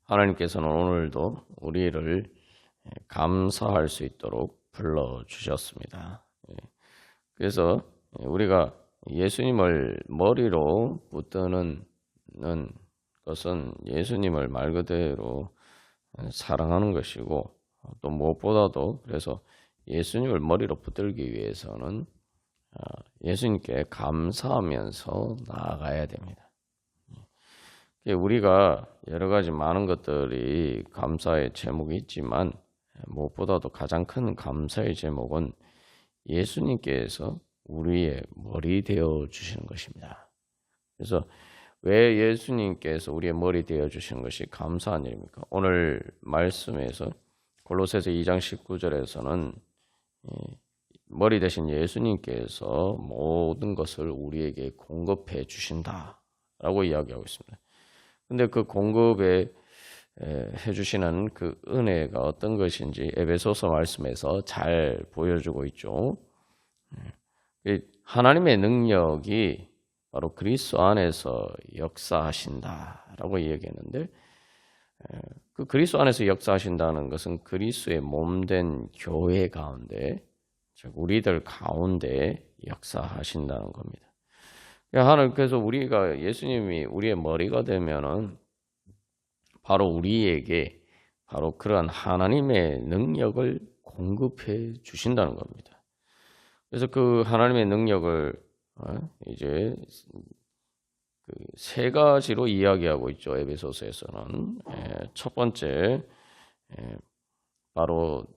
하나님께서는 오늘도 우리를 감사할 수 있도록 불러주셨습니다. 그래서 우리가 예수님을 머리로 붙드는 것은 예수님을 말 그대로 사랑하는 것이고, 또 무엇보다도 그래서 예수님을 머리로 붙들기 위해서는 예수님께 감사하면서 나아가야 됩니다. 우리가 여러 가지 많은 것들이 감사의 제목이 있지만 무엇보다도 가장 큰 감사의 제목은 예수님께서 우리의 머리 되어 주시는 것입니다. 그래서 왜 예수님께서 우리의 머리 되어 주시는 것이 감사한 일입니까? 오늘 말씀에서 골로새서 2장 19절에서는 머리 대신 예수님께서 모든 것을 우리에게 공급해 주신다라고 이야기하고 있습니다. 근데 그 공급에 해주시는 그 은혜가 어떤 것인지 에베소서 말씀에서 잘 보여주고 있죠. 하나님의 능력이 바로 그리스도 안에서 역사하신다라고 이야기했는데, 그 그리스도 안에서 역사하신다는 것은 그리스도의 몸된 교회 가운데, 즉 우리들 가운데 역사하신다는 겁니다. 하나님께서 우리가 예수님이 우리의 머리가 되면은 바로 우리에게 바로 그러한 하나님의 능력을 공급해 주신다는 겁니다. 그래서 그 하나님의 능력을 이제 세 가지로 이야기하고 있죠. 에베소서에서는 첫 번째 바로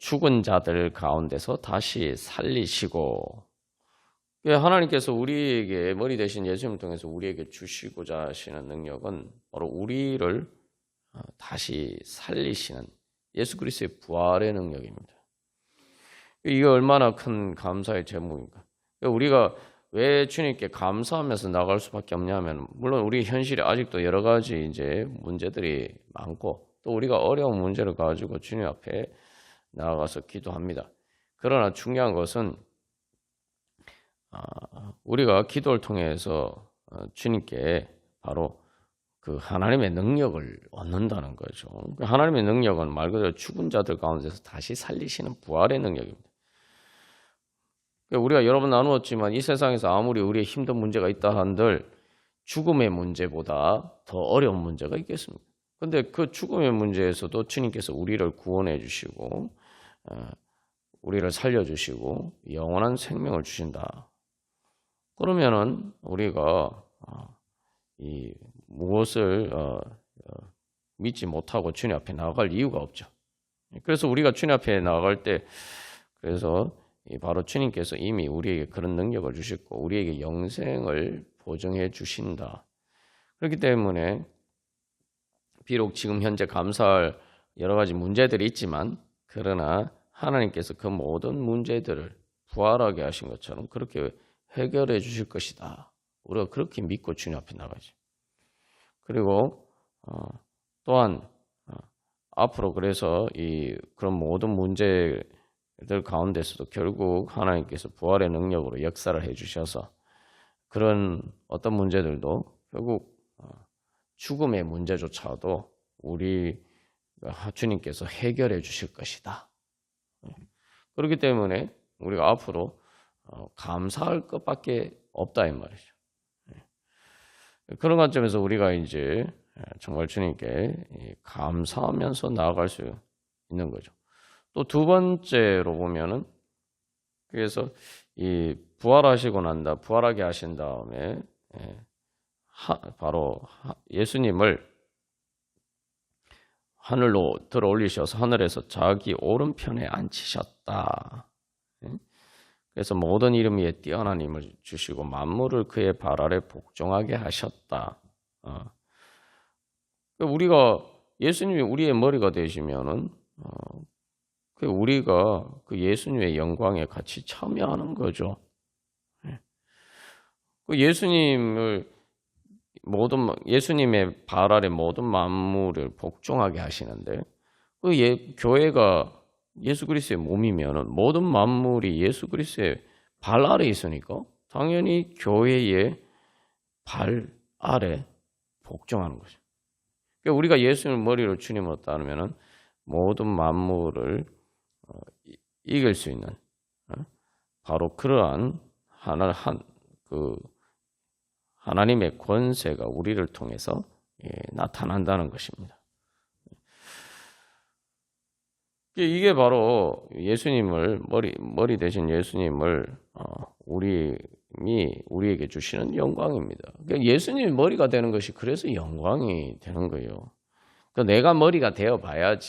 죽은 자들 가운데서 다시 살리시고, 하나님께서 우리에게 머리 대신 예수님을 통해서 우리에게 주시고자 하시는 능력은 바로 우리를 다시 살리시는 예수 그리스도의 부활의 능력입니다. 이게 얼마나 큰 감사의 제목인가. 우리가 왜 주님께 감사하면서 나갈 수밖에 없냐면, 물론 우리 현실에 아직도 여러 가지 이제 문제들이 많고, 또 우리가 어려운 문제를 가지고 주님 앞에 나아가서 기도합니다. 그러나 중요한 것은 우리가 기도를 통해서 주님께 바로 그 하나님의 능력을 얻는다는 거죠. 하나님의 능력은 말 그대로 죽은 자들 가운데서 다시 살리시는 부활의 능력입니다. 우리가 여러 번 나누었지만 이 세상에서 아무리 우리의 힘든 문제가 있다 한들 죽음의 문제보다 더 어려운 문제가 있겠습니까? 그런데 그 죽음의 문제에서도 주님께서 우리를 구원해 주시고 우리를 살려주시고 영원한 생명을 주신다. 그러면은 우리가 이 무엇을 믿지 못하고 주님 앞에 나아갈 이유가 없죠. 그래서 우리가 주님 앞에 나아갈 때, 그래서 바로 주님께서 이미 우리에게 그런 능력을 주셨고 우리에게 영생을 보증해 주신다. 그렇기 때문에 비록 지금 현재 감사할 여러 가지 문제들이 있지만, 그러나 하나님께서 그 모든 문제들을 부활하게 하신 것처럼 그렇게 해결해 주실 것이다. 우리가 그렇게 믿고 주님 앞에 나가죠. 그리고 또한 앞으로 그래서 그런 모든 문제들 가운데서도 결국 하나님께서 부활의 능력으로 역사를 해 주셔서 그런 어떤 문제들도 결국 죽음의 문제조차도 우리 주님께서 해결해 주실 것이다. 그렇기 때문에 우리가 앞으로 감사할 것밖에 없다 이 말이죠. 그런 관점에서 우리가 이제 정말 주님께 감사하면서 나아갈 수 있는 거죠. 또 두 번째로 보면은, 그래서 이 부활하시고 난다, 부활하게 하신 다음에 바로 예수님을 하늘로 들어 올리셔서 하늘에서 자기 오른편에 앉히셨다. 그래서 모든 이름 위에 뛰어난 힘을 주시고 만물을 그의 발 아래 복종하게 하셨다. 우리가 예수님이 우리의 머리가 되시면은 우리가 그 예수님의 영광에 같이 참여하는 거죠. 예수님의 발 아래 모든 만물을 복종하게 하시는데, 교회가 예수 그리스도의 몸이면은 모든 만물이 예수 그리스도의 발 아래 있으니까 당연히 교회의 발 아래 복종하는 거죠. 그러니까 우리가 예수님을 머리로 주님으로 따르면은 모든 만물을 이길 수 있는 바로 그러한 하나님의 권세가 우리를 통해서 나타난다는 것입니다. 이게 바로 예수님을 머리 대신 예수님을 우리에게 주시는 영광입니다. 그러니까 예수님이 머리가 되는 것이 그래서 영광이 되는 거예요. 그러니까 내가 머리가 되어봐야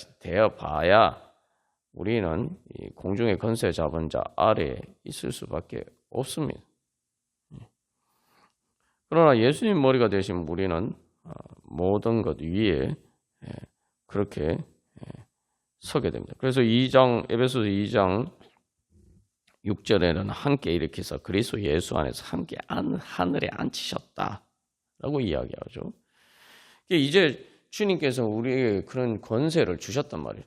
우리는 이 공중의 권세 잡은 자 아래에 있을 수밖에 없습니다. 그러나 예수님 머리가 되신 우리는 모든 것 위에 그렇게 서게 됩니다. 그래서 에베소서 2장 6절에는 함께 일으키사 그리스도 예수 안에서 함께 하늘에 앉히셨다라고 이야기하죠. 이제 주님께서 우리에게 그런 권세를 주셨단 말이에요.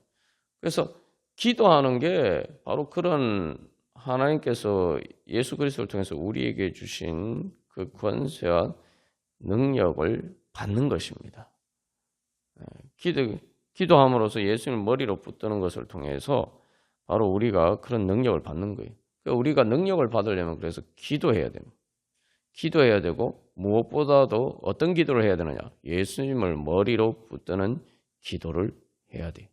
그래서 기도하는 게 바로 그런 하나님께서 예수 그리스도를 통해서 우리에게 주신 그 권세와 능력을 받는 것입니다. 기도함으로써 예수님을 머리로 붙드는 것을 통해서 바로 우리가 그런 능력을 받는 거예요. 그러니까 우리가 능력을 받으려면 그래서 기도해야 됩니다. 기도해야 되고 무엇보다도 어떤 기도를 해야 되느냐? 예수님을 머리로 붙드는 기도를 해야 돼요.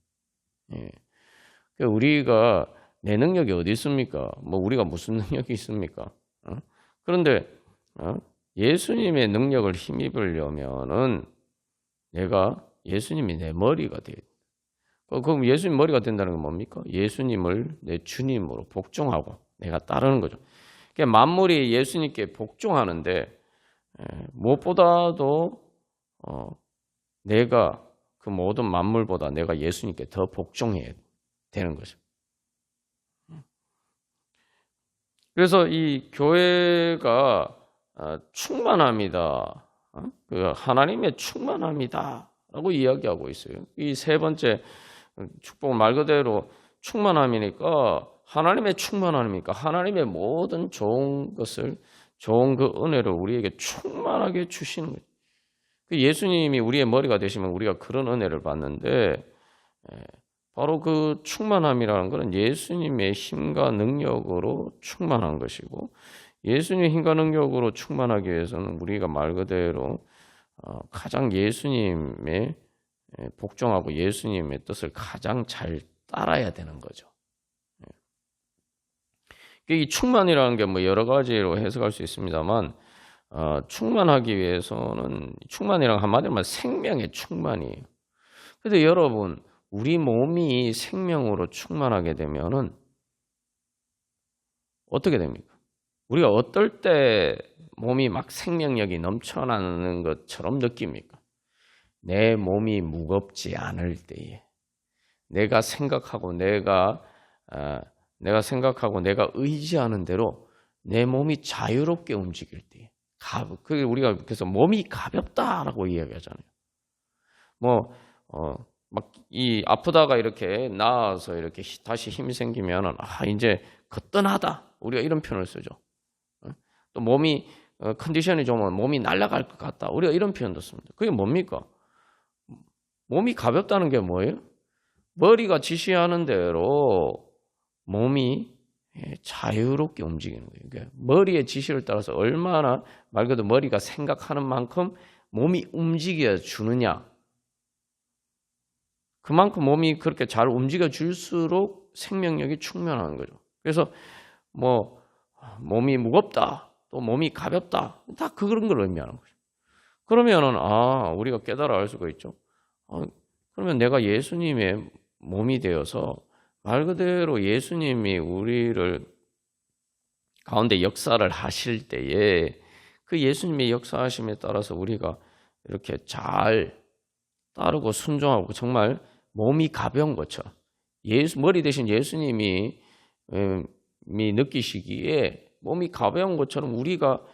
그러니까 우리가 내 능력이 어디 있습니까? 우리가 무슨 능력이 있습니까? 그런데 예수님의 능력을 힘입으려면은 내가 예수님이 내 머리가 돼요. 그럼 예수님 머리가 된다는 건 뭡니까? 예수님을 내 주님으로 복종하고 내가 따르는 거죠. 그러니까 만물이 예수님께 복종하는데 무엇보다도 내가 그 모든 만물보다 내가 예수님께 더 복종해야 되는 거죠. 그래서 이 교회가 충만함이다. 그 하나님의 충만함이다라고 이야기하고 있어요. 이 세 번째 축복은 말 그대로 충만함이니까 하나님의 충만함이니까 하나님의 모든 좋은 것을 좋은 그 은혜를 우리에게 충만하게 주시는 거예요. 예수님이 우리의 머리가 되시면 우리가 그런 은혜를 받는데 바로 그 충만함이라는 것은 예수님의 힘과 능력으로 충만한 것이고 예수님의 힘과 능력으로 충만하기 위해서는 우리가 말 그대로 가장 예수님의 복종하고 예수님의 뜻을 가장 잘 따라야 되는 거죠. 이 충만이라는 게 여러 가지로 해석할 수 있습니다만 충만하기 위해서는 충만이란 한마디로 말하면 생명의 충만이에요. 그런데 여러분 우리 몸이 생명으로 충만하게 되면은 어떻게 됩니까? 우리가 어떨 때 몸이 막 생명력이 넘쳐나는 것처럼 느낍니까? 내 몸이 무겁지 않을 때에 내가 생각하고 내가 의지하는 대로 내 몸이 자유롭게 움직일 때에 그게 우리가 그래서 몸이 가볍다라고 이야기하잖아요. 막 아프다가 이렇게 나아서 이렇게 다시 힘이 생기면은 이제 거뜬하다 우리가 이런 표현을 쓰죠. 또 몸이 컨디션이 좋으면 몸이 날아갈 것 같다 우리가 이런 표현도 씁니다. 그게 뭡니까? 몸이 가볍다는 게 뭐예요? 머리가 지시하는 대로 몸이 자유롭게 움직이는 거예요. 그러니까 머리의 지시를 따라서 얼마나 말 그대로 머리가 생각하는 만큼 몸이 움직여 주느냐. 그만큼 몸이 그렇게 잘 움직여 줄수록 생명력이 충만한 거죠. 그래서 몸이 무겁다, 또 몸이 가볍다, 다 그런 걸 의미하는 거죠. 그러면은 우리가 깨달아 알 수가 있죠. 그러면 내가 예수님의 몸이 되어서 말 그대로 예수님이 우리를 가운데 역사를 하실 때에 그 예수님의 역사하심에 따라서 우리가 이렇게 잘 따르고 순종하고 정말 몸이 가벼운 것처럼 머리 대신 예수님이 느끼시기에 몸이 가벼운 것처럼 우리가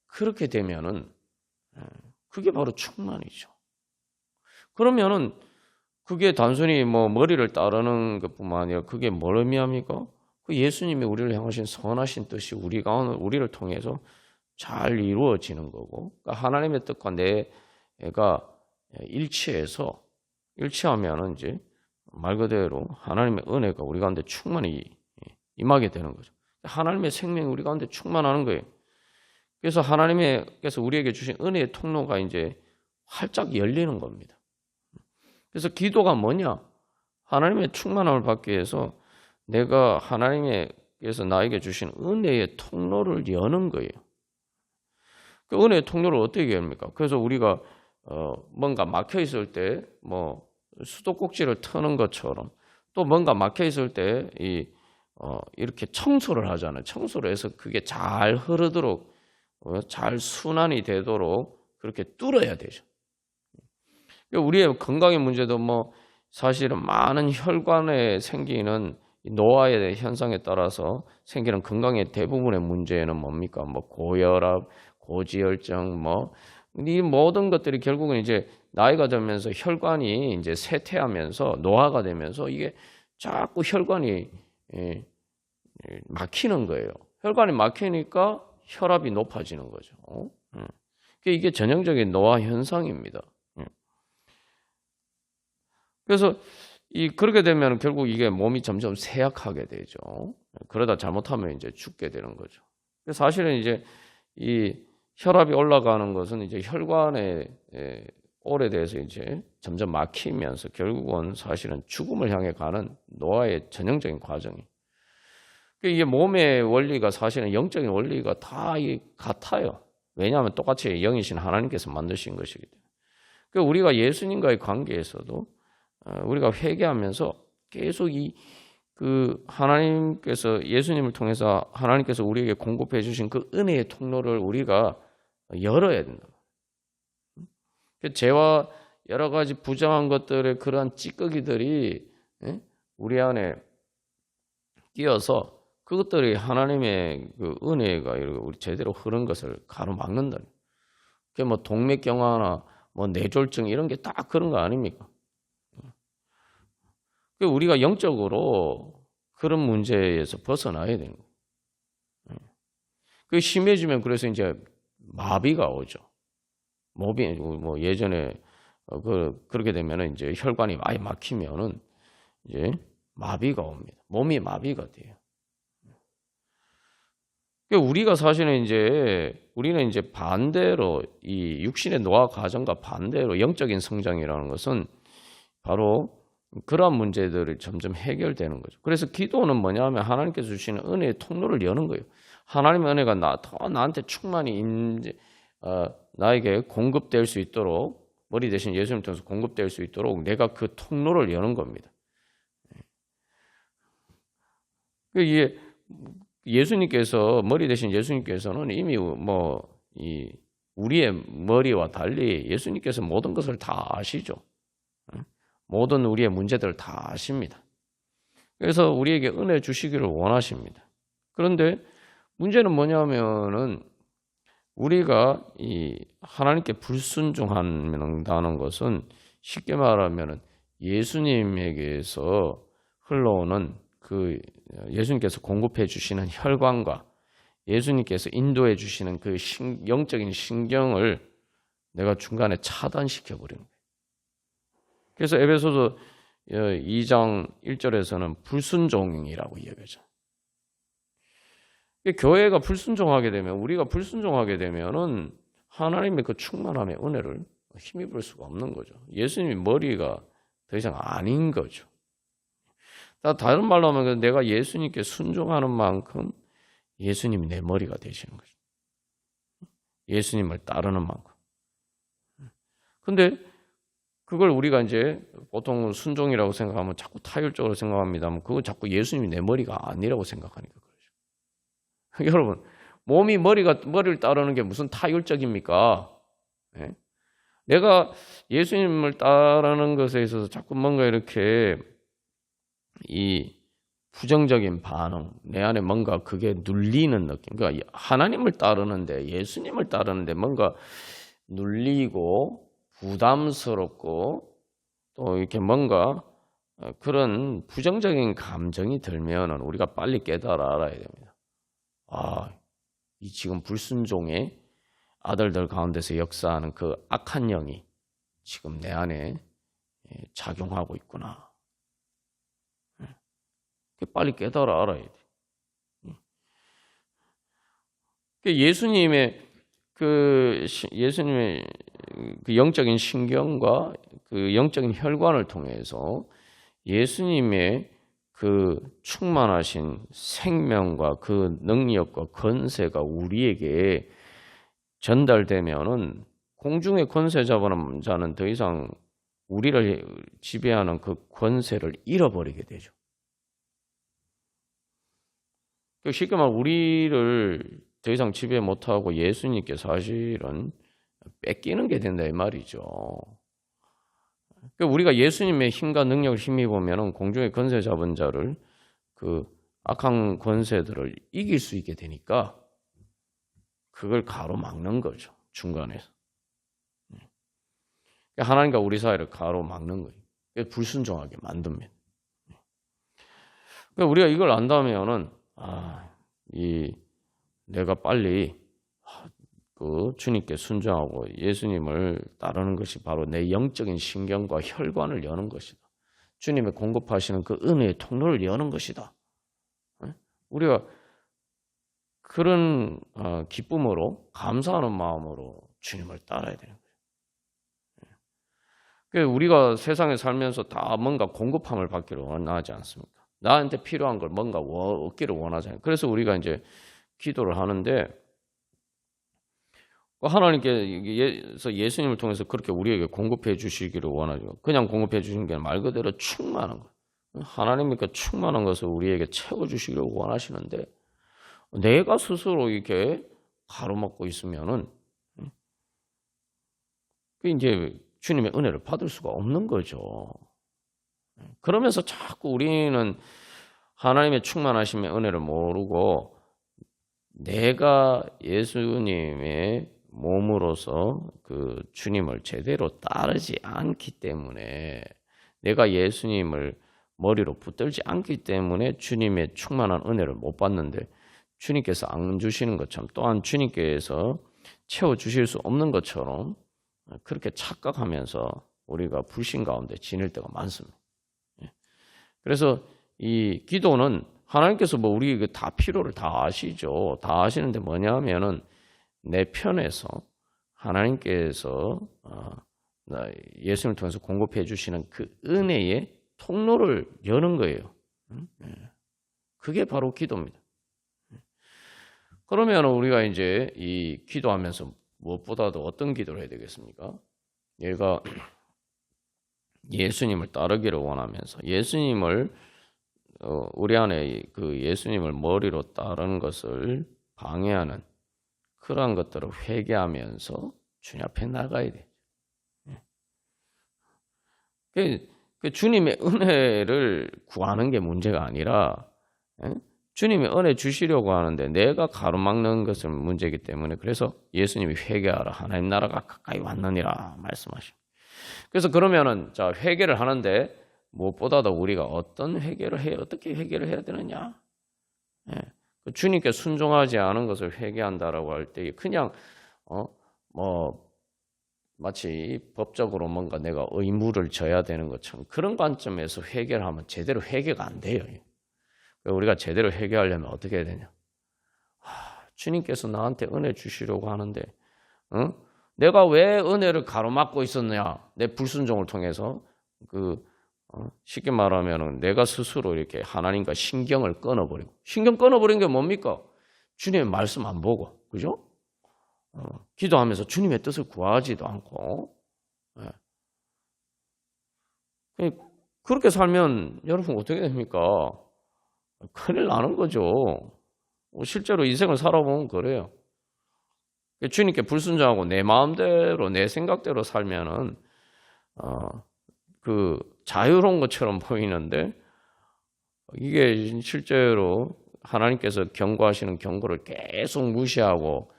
그렇게 되면은 그게 바로 충만이죠. 그러면은 그게 단순히 머리를 따르는 것뿐만 아니라 그게 뭘 의미합니까? 그 예수님이 우리를 향하신 선하신 뜻이 우리를 통해서 잘 이루어지는 거고, 그러니까 하나님의 뜻과 내가 일치하면은 이제 말 그대로 하나님의 은혜가 우리 가운데 충만히 임하게 되는 거죠. 하나님의 생명이 우리 가운데 충만하는 거예요. 그래서 하나님께서 우리에게 주신 은혜의 통로가 이제 활짝 열리는 겁니다. 그래서 기도가 뭐냐? 하나님의 충만함을 받기 위해서 내가 하나님께서 나에게 주신 은혜의 통로를 여는 거예요. 그 은혜의 통로를 어떻게 열입니까? 그래서 우리가 뭔가 막혀 있을 때 뭐 수도꼭지를 트는 것처럼 또 뭔가 막혀 있을 때 이렇게 청소를 하잖아요. 청소를 해서 그게 잘 흐르도록 잘 순환이 되도록 그렇게 뚫어야 되죠. 우리의 건강의 문제도 뭐 사실은 많은 혈관에 생기는 노화의 현상에 따라서 생기는 건강의 대부분의 문제는 뭡니까? 뭐 고혈압, 고지혈증, 뭐 이 모든 것들이 결국은 이제 나이가 들면서 혈관이 이제 쇠퇴하면서 노화가 되면서 이게 자꾸 혈관이 막히는 거예요. 혈관이 막히니까 혈압이 높아지는 거죠. 이게 전형적인 노화 현상입니다. 그래서 그렇게 되면 결국 이게 몸이 점점 쇠약하게 되죠. 그러다 잘못하면 이제 죽게 되는 거죠. 사실은 이제 이 혈압이 올라가는 것은 이제 혈관의 오래돼서 이제 점점 막히면서 결국은 사실은 죽음을 향해 가는 노화의 전형적인 과정이. 이게 몸의 원리가 사실은 영적인 원리가 다 같아요. 왜냐하면 똑같이 영이신 하나님께서 만드신 것이기 때문에. 우리가 예수님과의 관계에서도 우리가 회개하면서 계속 하나님께서 예수님을 통해서 하나님께서 우리에게 공급해 주신 그 은혜의 통로를 우리가 열어야 된다. 죄와 여러 가지 부정한 것들의 그러한 찌꺼기들이 우리 안에 끼어서 그것들이 하나님의 그 은혜가 우리 제대로 흐른 것을 가로막는다. 그게 뭐 동맥경화나 뭐 뇌졸중 이런 게 딱 그런 거 아닙니까? 우리가 영적으로 그런 문제에서 벗어나야 되는 거예요. 그게 심해지면 그래서 이제 마비가 오죠. 몸이 뭐 예전에 그렇게 되면은 이제 혈관이 많이 막히면은 이제 마비가 옵니다. 몸이 마비가 돼요. 우리가 사실은 우리는 이제 반대로 이 육신의 노화 과정과 반대로 영적인 성장이라는 것은 바로 그러한 문제들이 점점 해결되는 거죠. 그래서 기도는 뭐냐면 하나님께서 주시는 은혜의 통로를 여는 거예요. 하나님의 은혜가 나한테 충만히 나에게 공급될 수 있도록 머리 대신 예수님 통해서 공급될 수 있도록 내가 그 통로를 여는 겁니다. 이게 예수님께서 머리 대신 예수님께서는 이미 우리의 머리와 달리 예수님께서 모든 것을 다 아시죠. 모든 우리의 문제들을 다 아십니다. 그래서 우리에게 은혜 주시기를 원하십니다. 그런데 문제는 뭐냐면은 우리가 하나님께 불순종한다는 것은 쉽게 말하면은 예수님에게서 흘러오는 그 예수님께서 공급해 주시는 혈관과 예수님께서 인도해 주시는 그 영적인 신경을 내가 중간에 차단시켜 버리는 거예요. 그래서 에베소서 2장 1절에서는 불순종이라고 이야기하죠. 교회가 불순종하게 되면 우리가 불순종하게 되면은 하나님의 그 충만함의 은혜를 힘입을 수가 없는 거죠. 예수님이 머리가 더 이상 아닌 거죠. 다른 말로 하면 내가 예수님께 순종하는 만큼 예수님이 내 머리가 되시는 거죠. 예수님을 따르는 만큼. 근데 그걸 우리가 이제 보통 순종이라고 생각하면 자꾸 타율적으로 생각합니다만 그건 자꾸 예수님이 내 머리가 아니라고 생각하니까 그러죠. 여러분, 몸이 머리를 따르는 게 무슨 타율적입니까? 네? 내가 예수님을 따르는 것에 있어서 자꾸 뭔가 이렇게 이 부정적인 반응, 내 안에 뭔가 그게 눌리는 느낌. 그러니까 하나님을 따르는데, 예수님을 따르는데 뭔가 눌리고 부담스럽고 또 이렇게 뭔가 그런 부정적인 감정이 들면 우리가 빨리 깨달아 알아야 됩니다. 이 지금 불순종의 아들들 가운데서 역사하는 그 악한 영이 지금 내 안에 작용하고 있구나. 빨리 깨달아 알아야 돼. 예수님의 그 영적인 신경과 그 영적인 혈관을 통해서 예수님의 그 충만하신 생명과 그 능력과 권세가 우리에게 전달되면은 공중의 권세 잡은 자는 더 이상 우리를 지배하는 그 권세를 잃어버리게 되죠. 쉽게 말하면 우리를 더 이상 지배 못하고 예수님께 사실은 뺏기는 게 된다 이 말이죠. 우리가 예수님의 힘과 능력을 힘입으면 공중의 권세 잡은 자를 그 악한 권세들을 이길 수 있게 되니까 그걸 가로막는 거죠. 중간에서. 하나님과 우리 사이를 가로막는 거예요. 불순종하게 만듭니다. 우리가 이걸 안다면은 내가 빨리 그 주님께 순종하고 예수님을 따르는 것이 바로 내 영적인 신경과 혈관을 여는 것이다. 주님의 공급하시는 그 은혜의 통로를 여는 것이다. 우리가 그런 기쁨으로 감사하는 마음으로 주님을 따라야 되는 거예요. 우리가 세상에 살면서 다 뭔가 공급함을 받기를 원하지 않습니까? 나한테 필요한 걸 뭔가 얻기를 원하잖아요. 그래서 우리가 이제 기도를 하는데 하나님께서 예수님을 통해서 그렇게 우리에게 공급해 주시기를 원하죠. 그냥 공급해 주시는 게 말 그대로 충만한 거. 하나님께 충만한 것을 우리에게 채워주시기를 원하시는데 내가 스스로 이렇게 가로막고 있으면은 이제 주님의 은혜를 받을 수가 없는 거죠. 그러면서 자꾸 우리는 하나님의 충만하심의 은혜를 모르고 내가 예수님의 몸으로서 그 주님을 제대로 따르지 않기 때문에 내가 예수님을 머리로 붙들지 않기 때문에 주님의 충만한 은혜를 못 받는데 주님께서 안 주시는 것처럼 또한 주님께서 채워주실 수 없는 것처럼 그렇게 착각하면서 우리가 불신 가운데 지낼 때가 많습니다. 그래서 이 기도는 하나님께서 우리에게 다 필요를 다 아시죠. 다 아시는데 뭐냐 하면은 내 편에서 하나님께서 예수님을 통해서 공급해 주시는 그 은혜의 통로를 여는 거예요. 그게 바로 기도입니다. 그러면 우리가 이제 이 기도하면서 무엇보다도 어떤 기도를 해야 되겠습니까? 얘가 예수님을 따르기를 원하면서 예수님을 우리 안에 그 예수님을 머리로 따르는 것을 방해하는 그러한 것들을 회개하면서 주님 앞에 나가야 돼. 그 주님의 은혜를 구하는 게 문제가 아니라 주님이 은혜 주시려고 하는데 내가 가로막는 것은 문제이기 때문에 그래서 예수님이 회개하라 하나님 나라가 가까이 왔느니라 말씀하십니다. 그래서 그러면은 자 회개를 하는데 무엇보다도 우리가 어떤 회개를 해야 어떻게 회개를 해야 되느냐? 주님께 순종하지 않은 것을 회개한다라고 할 때 그냥 마치 법적으로 뭔가 내가 의무를 져야 되는 것처럼 그런 관점에서 회개를 하면 제대로 회개가 안 돼요. 우리가 제대로 회개하려면 어떻게 해야 되냐? 주님께서 나한테 은혜 주시려고 하는데 내가 왜 은혜를 가로막고 있었냐? 내 불순종을 통해서 쉽게 말하면 내가 스스로 이렇게 하나님과 신경을 끊어버리고 신경 끊어버린 게 뭡니까? 주님의 말씀 안 보고 그죠? 기도하면서 주님의 뜻을 구하지도 않고 그렇게 살면 여러분 어떻게 됩니까? 큰일 나는 거죠. 실제로 인생을 살아보면 그래요. 주님께 불순종하고 내 마음대로 내 생각대로 살면은 그 자유로운 것처럼 보이는데 이게 실제로 하나님께서 경고하시는 경고를 계속 무시하고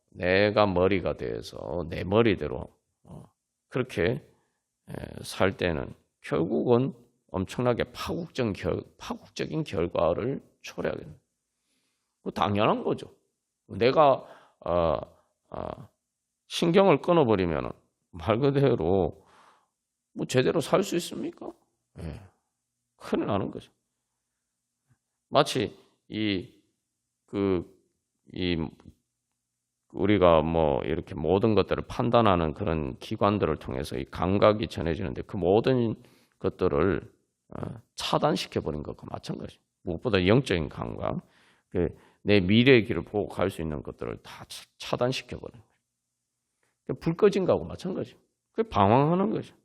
내가 머리가 돼서 내 머리대로 그렇게 살 때는 결국은 엄청나게 파국적인 결과를 초래하게 됩니다. 당연한 거죠. 내가 신경을 끊어버리면 말 그대로 뭐 제대로 살 수 있습니까? 예. 큰일 나는 거죠. 마치 우리가 뭐 이렇게 모든 것들을 판단하는 그런 기관들을 통해서 이 감각이 전해지는데 그 모든 것들을 차단시켜 버린 것과 마찬가지. 무엇보다 영적인 감각, 내 미래의 길을 보고 갈 수 있는 것들을 다 차단시켜 버린 거죠. 불 꺼진 거하고 마찬가지. 그게 방황하는 거죠.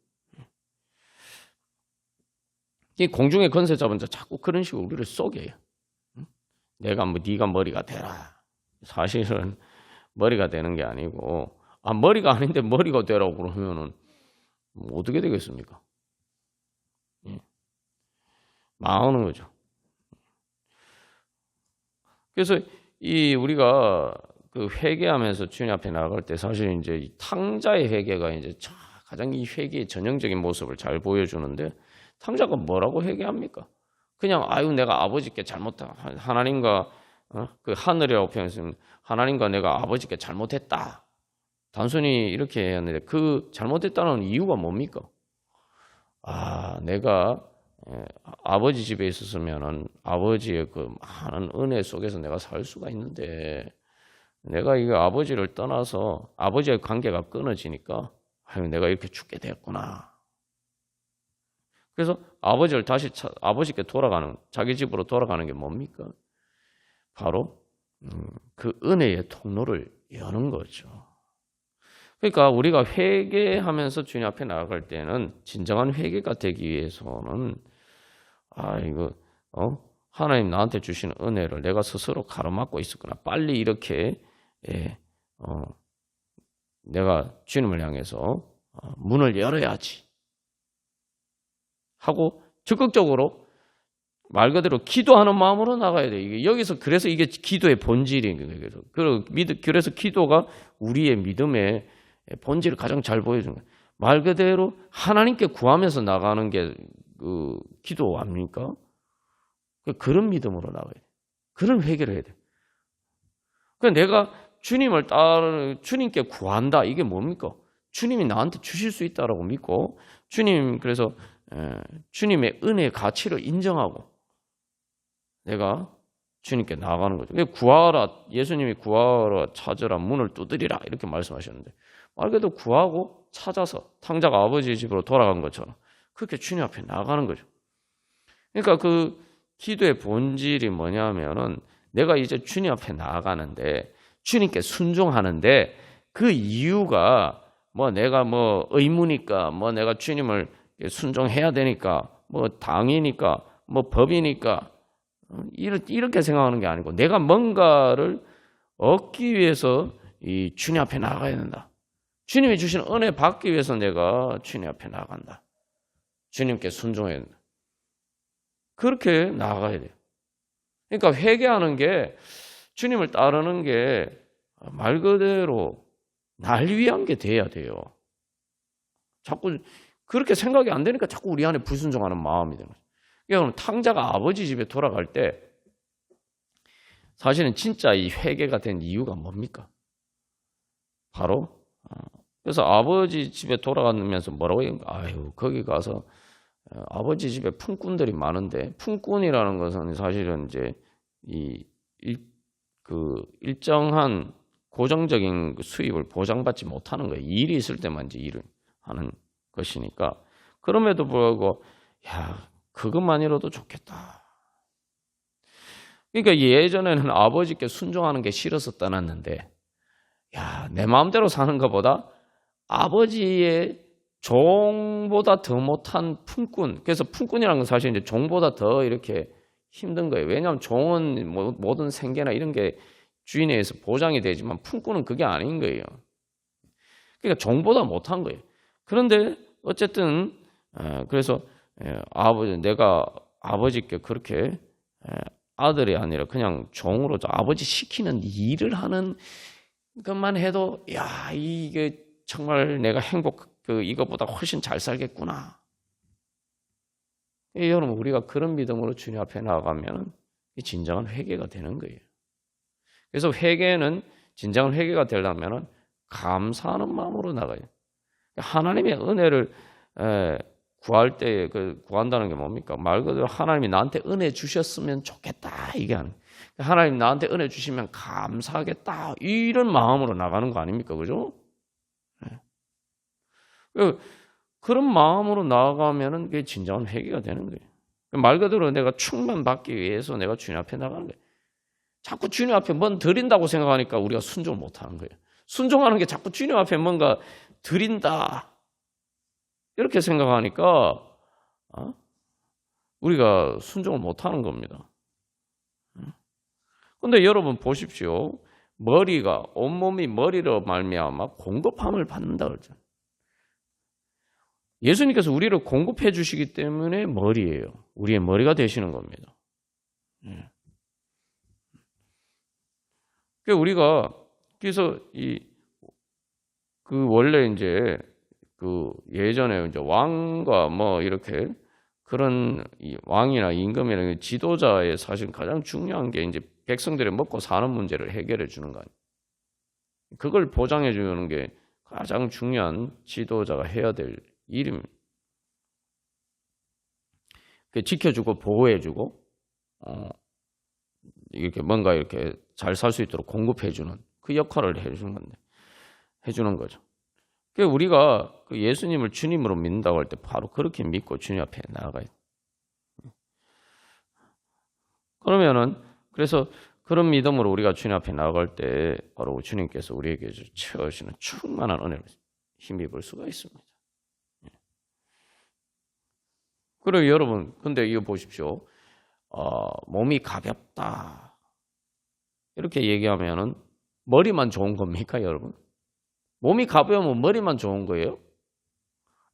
이 공중의 권세 잡은 자 자꾸 그런 식으로 우리를 속여요. 네가 머리가 되라. 사실은 머리가 되는 게 아니고, 머리가 아닌데 머리가 되라고 그러면은 뭐 어떻게 되겠습니까? 망하는 거죠. 그래서 우리가 그 회개하면서 주님 앞에 나갈 때 사실 이제 이 탕자의 회개가 이제 가장 이 회개의 전형적인 모습을 잘 보여주는데, 탕자가 뭐라고 회개합니까? 그냥 내가 아버지께 잘못한 하나님과 그 하늘이라고 표현했으면 하나님과 내가 아버지께 잘못했다. 단순히 이렇게 해야 하는데 그 잘못했다는 이유가 뭡니까? 내가 아버지 집에 있었으면은 아버지의 그 많은 은혜 속에서 내가 살 수가 있는데 내가 이거 아버지를 떠나서 아버지의 관계가 끊어지니까 내가 이렇게 죽게 되었구나. 그래서 아버지를 다시 아버지께 돌아가는, 자기 집으로 돌아가는 게 뭡니까? 바로 그 은혜의 통로를 여는 거죠. 그러니까 우리가 회개하면서 주님 앞에 나아갈 때는 진정한 회개가 되기 위해서는 하나님 나한테 주신 은혜를 내가 스스로 가로막고 있었구나. 빨리 이렇게 내가 주님을 향해서 문을 열어야지 하고 적극적으로 말 그대로 기도하는 마음으로 나가야 돼. 그래서 이게 기도의 본질인 거예요. 그래서 기도가 우리의 믿음의 본질을 가장 잘 보여주는 거예요. 말 그대로 하나님께 구하면서 나가는 게 그 기도 아닙니까? 그런 믿음으로 나가야 돼. 그런 회개를 해야 돼. 내가 주님께 구한다. 이게 뭡니까? 주님이 나한테 주실 수 있다라고 믿고 그래서 주님의 은혜의 가치를 인정하고 내가 주님께 나아가는 거죠. 구하라, 예수님이 구하라, 찾으라, 문을 두드리라 이렇게 말씀하셨는데 말 그대로 구하고 찾아서 탕자가 아버지 집으로 돌아간 것처럼 그렇게 주님 앞에 나가는 거죠. 그러니까 그 기도의 본질이 뭐냐면은 내가 이제 주님 앞에 나아가는데 주님께 순종하는데 그 이유가 내가 의무니까 내가 주님을 순종해야 되니까 당이니까 법이니까 이렇게 생각하는 게 아니고 내가 뭔가를 얻기 위해서 이 주님 앞에 나가야 된다. 주님이 주신 은혜 받기 위해서 내가 주님 앞에 나간다. 주님께 순종해야 된다. 그렇게 나아가야 돼요. 그러니까 회개하는 게 주님을 따르는 게 말 그대로 날 위한 게 돼야 돼요. 자꾸 그렇게 생각이 안 되니까 자꾸 우리 안에 불순종하는 마음이 되는 거죠. 그러니까 탕자가 아버지 집에 돌아갈 때 사실은 진짜 이 회개가 된 이유가 뭡니까? 바로 그래서 아버지 집에 돌아가면서 뭐라고 해요? 거기 가서 아버지 집에 품꾼들이 많은데 품꾼이라는 것은 사실은 이제 일정한 고정적인 수입을 보장받지 못하는 거예요. 일이 있을 때만 이제 일을 하는 것이니까. 그럼에도 불구하고 그것만이라도 좋겠다. 그러니까 예전에는 아버지께 순종하는 게 싫어서 떠났는데 내 마음대로 사는 것보다 아버지의 종보다 더 못한 품꾼. 그래서 품꾼이라는 건 사실 이제 종보다 더 이렇게 힘든 거예요. 왜냐하면 종은 모든 생계나 이런 게 주인에 의해서 보장이 되지만 품꾼은 그게 아닌 거예요. 그러니까 종보다 못한 거예요. 그런데 어쨌든 그래서 내가 아버지께 그렇게 아들이 아니라 그냥 종으로 아버지 시키는 일을 하는 것만 해도 이게 정말 내가 이것보다 훨씬 잘 살겠구나. 여러분 우리가 그런 믿음으로 주님 앞에 나아가면 진정한 회개가 되는 거예요. 그래서 회개는 진정한 회개가 되려면 감사하는 마음으로 나가요. 하나님의 은혜를 구할 때 구한다는 게 뭡니까? 말 그대로 하나님이 나한테 은혜 주셨으면 좋겠다 이게 아니에요. 하나님 나한테 은혜 주시면 감사하겠다 이런 마음으로 나가는 거 아닙니까? 그죠? 그런 마음으로 나아가면은 그게 진정한 회개가 되는 거예요. 말 그대로 내가 충만받기 위해서 내가 주님 앞에 나가는 거예요. 자꾸 주님 앞에 뭔 드린다고 생각하니까 우리가 순종을 못하는 거예요. 순종하는 게 자꾸 주님 앞에 뭔가 드린다 이렇게 생각하니까 우리가 순종을 못하는 겁니다. 그런데 여러분 보십시오. 머리가 온몸이 머리로 말미암아 공급함을 받는다 그러죠. 예수님께서 우리를 공급해 주시기 때문에 머리예요. 우리의 머리가 되시는 겁니다. 우리가 그래서 원래 이제 예전에 이제 왕과 뭐 이렇게 그런 왕이나 임금이나 지도자의 사실 가장 중요한 게 이제 백성들이 먹고 사는 문제를 해결해 주는 거 아니에요. 그걸 보장해 주는 게 가장 중요한 지도자가 해야 될 일입니다. 지켜주고 보호해주고 이렇게 뭔가 이렇게 잘 살 수 있도록 공급해주는 그 역할을 해주는 거죠. 우리가 예수님을 주님으로 믿는다고 할 때 바로 그렇게 믿고 주님 앞에 나아가야 돼요. 그래서 그런 믿음으로 우리가 주님 앞에 나아갈 때 바로 주님께서 우리에게 채워주시는 충만한 은혜를 힘입을 수가 있습니다. 그리고 여러분, 근데 이거 보십시오. 몸이 가볍다. 이렇게 얘기하면은 머리만 좋은 겁니까, 여러분? 몸이 가벼우면 머리만 좋은 거예요?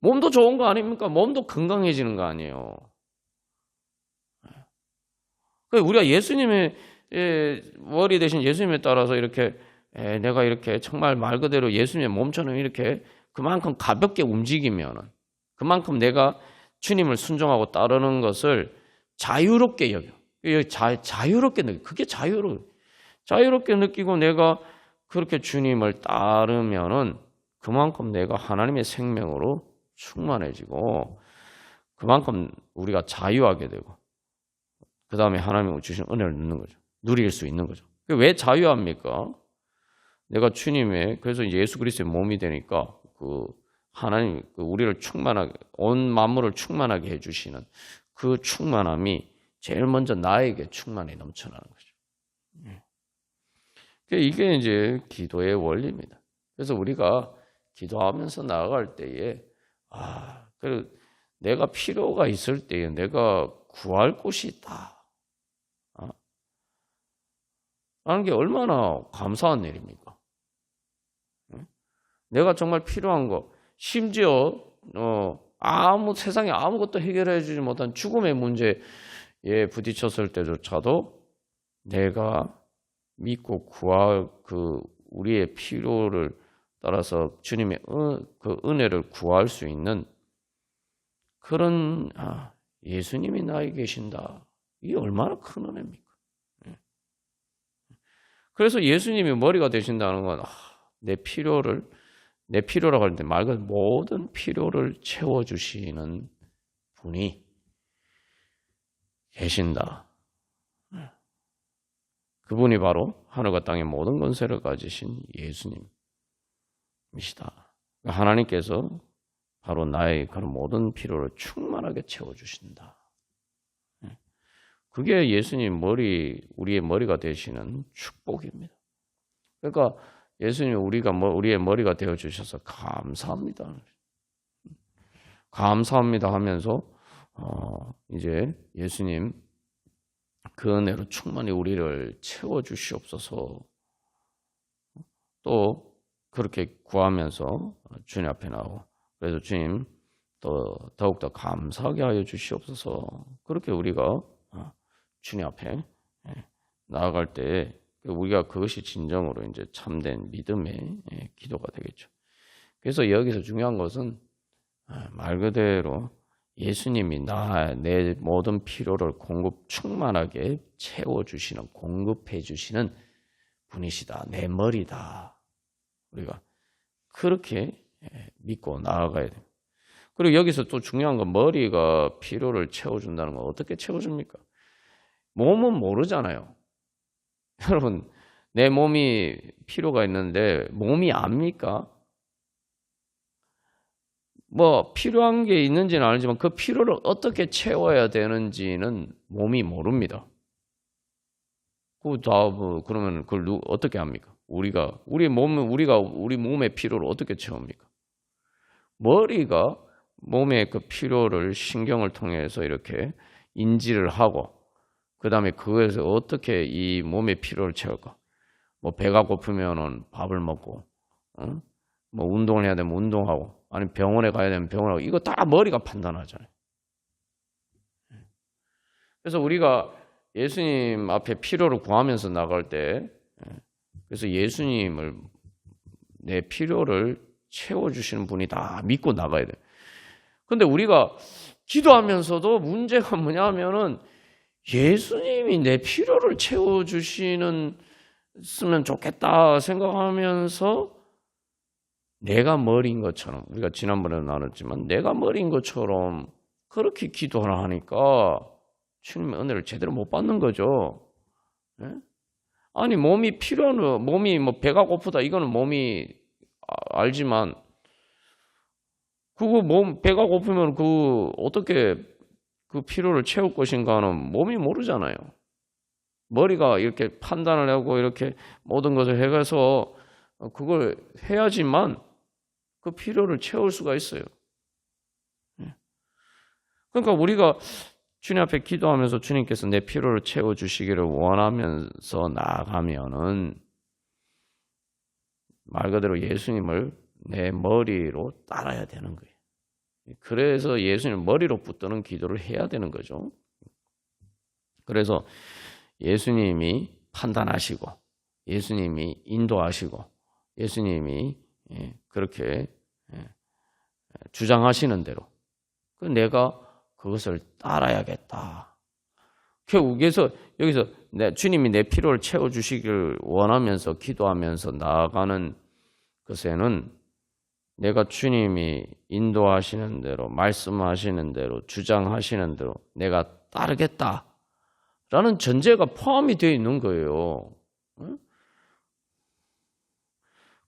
몸도 좋은 거 아닙니까? 몸도 건강해지는 거 아니에요. 우리가 예수님의 머리 대신 예수님에 따라서 이렇게 내가 이렇게 정말 말 그대로 예수님의 몸처럼 이렇게 그만큼 가볍게 움직이면은 그만큼 내가 주님을 순종하고 따르는 것을 자유롭게 여겨. 자유롭게 느껴. 그게 자유롭게 느끼고 내가 그렇게 주님을 따르면은 그만큼 내가 하나님의 생명으로 충만해지고 그만큼 우리가 자유하게 되고 그 다음에 하나님이 주신 은혜를 누리는 거죠. 누릴 수 있는 거죠. 왜 자유합니까? 내가 주님의 그래서 예수 그리스도의 몸이 되니까 하나님 우리를 충만하게 온 만물을 충만하게 해주시는 그 충만함이 제일 먼저 나에게 충만히 넘쳐나는 거죠. 이게 이제 기도의 원리입니다. 그래서 우리가 기도하면서 나아갈 때에 그리고 내가 필요가 있을 때에 내가 구할 곳이 있다. 라는 게 얼마나 감사한 일입니까? 내가 정말 필요한 거 심지어 세상에 아무것도 해결해 주지 못한 죽음의 문제에 부딪혔을 때조차도 내가 믿고 구할 우리의 필요를 따라서 주님의 그 은혜를 구할 수 있는 그런 예수님이 나에 계신다. 이게 얼마나 큰 은혜입니까? 그래서 예수님이 머리가 되신다는 건 내 필요라고 할 때 말 그대로 모든 필요를 채워주시는 분이 계신다. 그분이 바로 하늘과 땅의 모든 권세를 가지신 예수님이시다. 하나님께서 바로 나의 그런 모든 필요를 충만하게 채워주신다. 그게 예수님 우리의 머리가 되시는 축복입니다. 그러니까 예수님이 우리의 머리가 되어 주셔서 감사합니다. 감사합니다 하면서 이제 예수님 그 은혜로 충만히 우리를 채워 주시옵소서. 또 그렇게 구하면서 주님 앞에 나오고 그래서 주님 또 더욱더 감사하게 하여 주시옵소서. 그렇게 우리가 주님 앞에 나아갈 때 우리가 그것이 진정으로 이제 참된 믿음의 기도가 되겠죠. 그래서 여기서 중요한 것은 말 그대로 예수님이 내 모든 필요를 충만하게 채워주시는 공급해 주시는 분이시다. 내 머리다. 우리가 그렇게 믿고 나아가야 돼요. 그리고 여기서 또 중요한 건 머리가 필요를 채워준다는 건 어떻게 채워줍니까? 몸은 모르잖아요. 여러분, 내 몸이 필요가 있는데 몸이 압니까? 뭐 필요한 게 있는지는 알지만 그 필요를 어떻게 채워야 되는지는 몸이 모릅니다. 그러면 그걸 어떻게 합니까? 우리 몸의 필요를 어떻게 채웁니까? 머리가 몸의 그 필요를 신경을 통해서 이렇게 인지를 하고, 그 다음에 그것에서 어떻게 이 몸의 필요를 채울까? 뭐 배가 고프면은 밥을 먹고, 뭐 운동을 해야 되면 운동하고, 아니면 병원에 가야 되면 병원하고, 이거 다 머리가 판단하잖아요. 그래서 우리가 예수님 앞에 필요를 구하면서 나갈 때, 그래서 예수님을 내 필요를 채워주시는 분이다 믿고 나가야 돼요. 근데 우리가 기도하면서도 문제가 뭐냐면은 예수님이 내 필요를 채워주시면 좋겠다 생각하면서 내가 머리인 것처럼, 우리가 지난번에 나눴지만 내가 머리인 것처럼 그렇게 기도를 하니까 주님의 은혜를 제대로 못 받는 거죠. 네? 아니 몸이 뭐 배가 고프다 이거는 몸이 알지만 배가 고프면 어떻게 그 필요를 채울 것인가는 몸이 모르잖아요. 머리가 이렇게 판단을 하고 이렇게 모든 것을 해가서 그걸 해야지만 그 필요를 채울 수가 있어요. 그러니까 우리가 주님 앞에 기도하면서 주님께서 내 필요를 채워주시기를 원하면서 나아가면은 말 그대로 예수님을 내 머리로 따라야 되는 거예요. 그래서 예수님 머리로 붙드는 기도를 해야 되는 거죠. 그래서 예수님이 판단하시고 예수님이 인도하시고 예수님이 그렇게 주장하시는 대로 내가 그것을 따라야겠다. 그래서 여기서 주님이 내 필요를 채워주시길 원하면서 기도하면서 나아가는 것에는 내가 주님이 인도하시는 대로 말씀하시는 대로 주장하시는 대로 내가 따르겠다라는 전제가 포함이 되어 있는 거예요.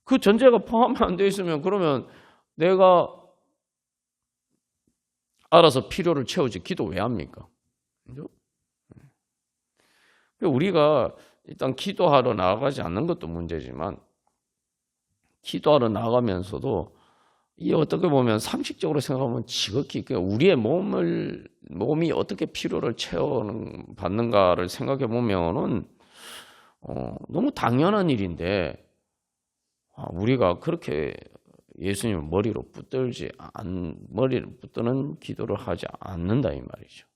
그 전제가 포함이 안 되어 있으면 그러면 내가 알아서 필요를 채우지 기도 왜 합니까? 그죠? 우리가 일단 기도하러 나아가지 않는 것도 문제지만 기도하러 나가면서도 이 어떻게 보면 상식적으로 생각하면 지극히 우리의 몸이 어떻게 필요를 받는가를 생각해 보면은 너무 당연한 일인데 우리가 그렇게 예수님을 머리를 붙드는 기도를 하지 않는다 이 말이죠.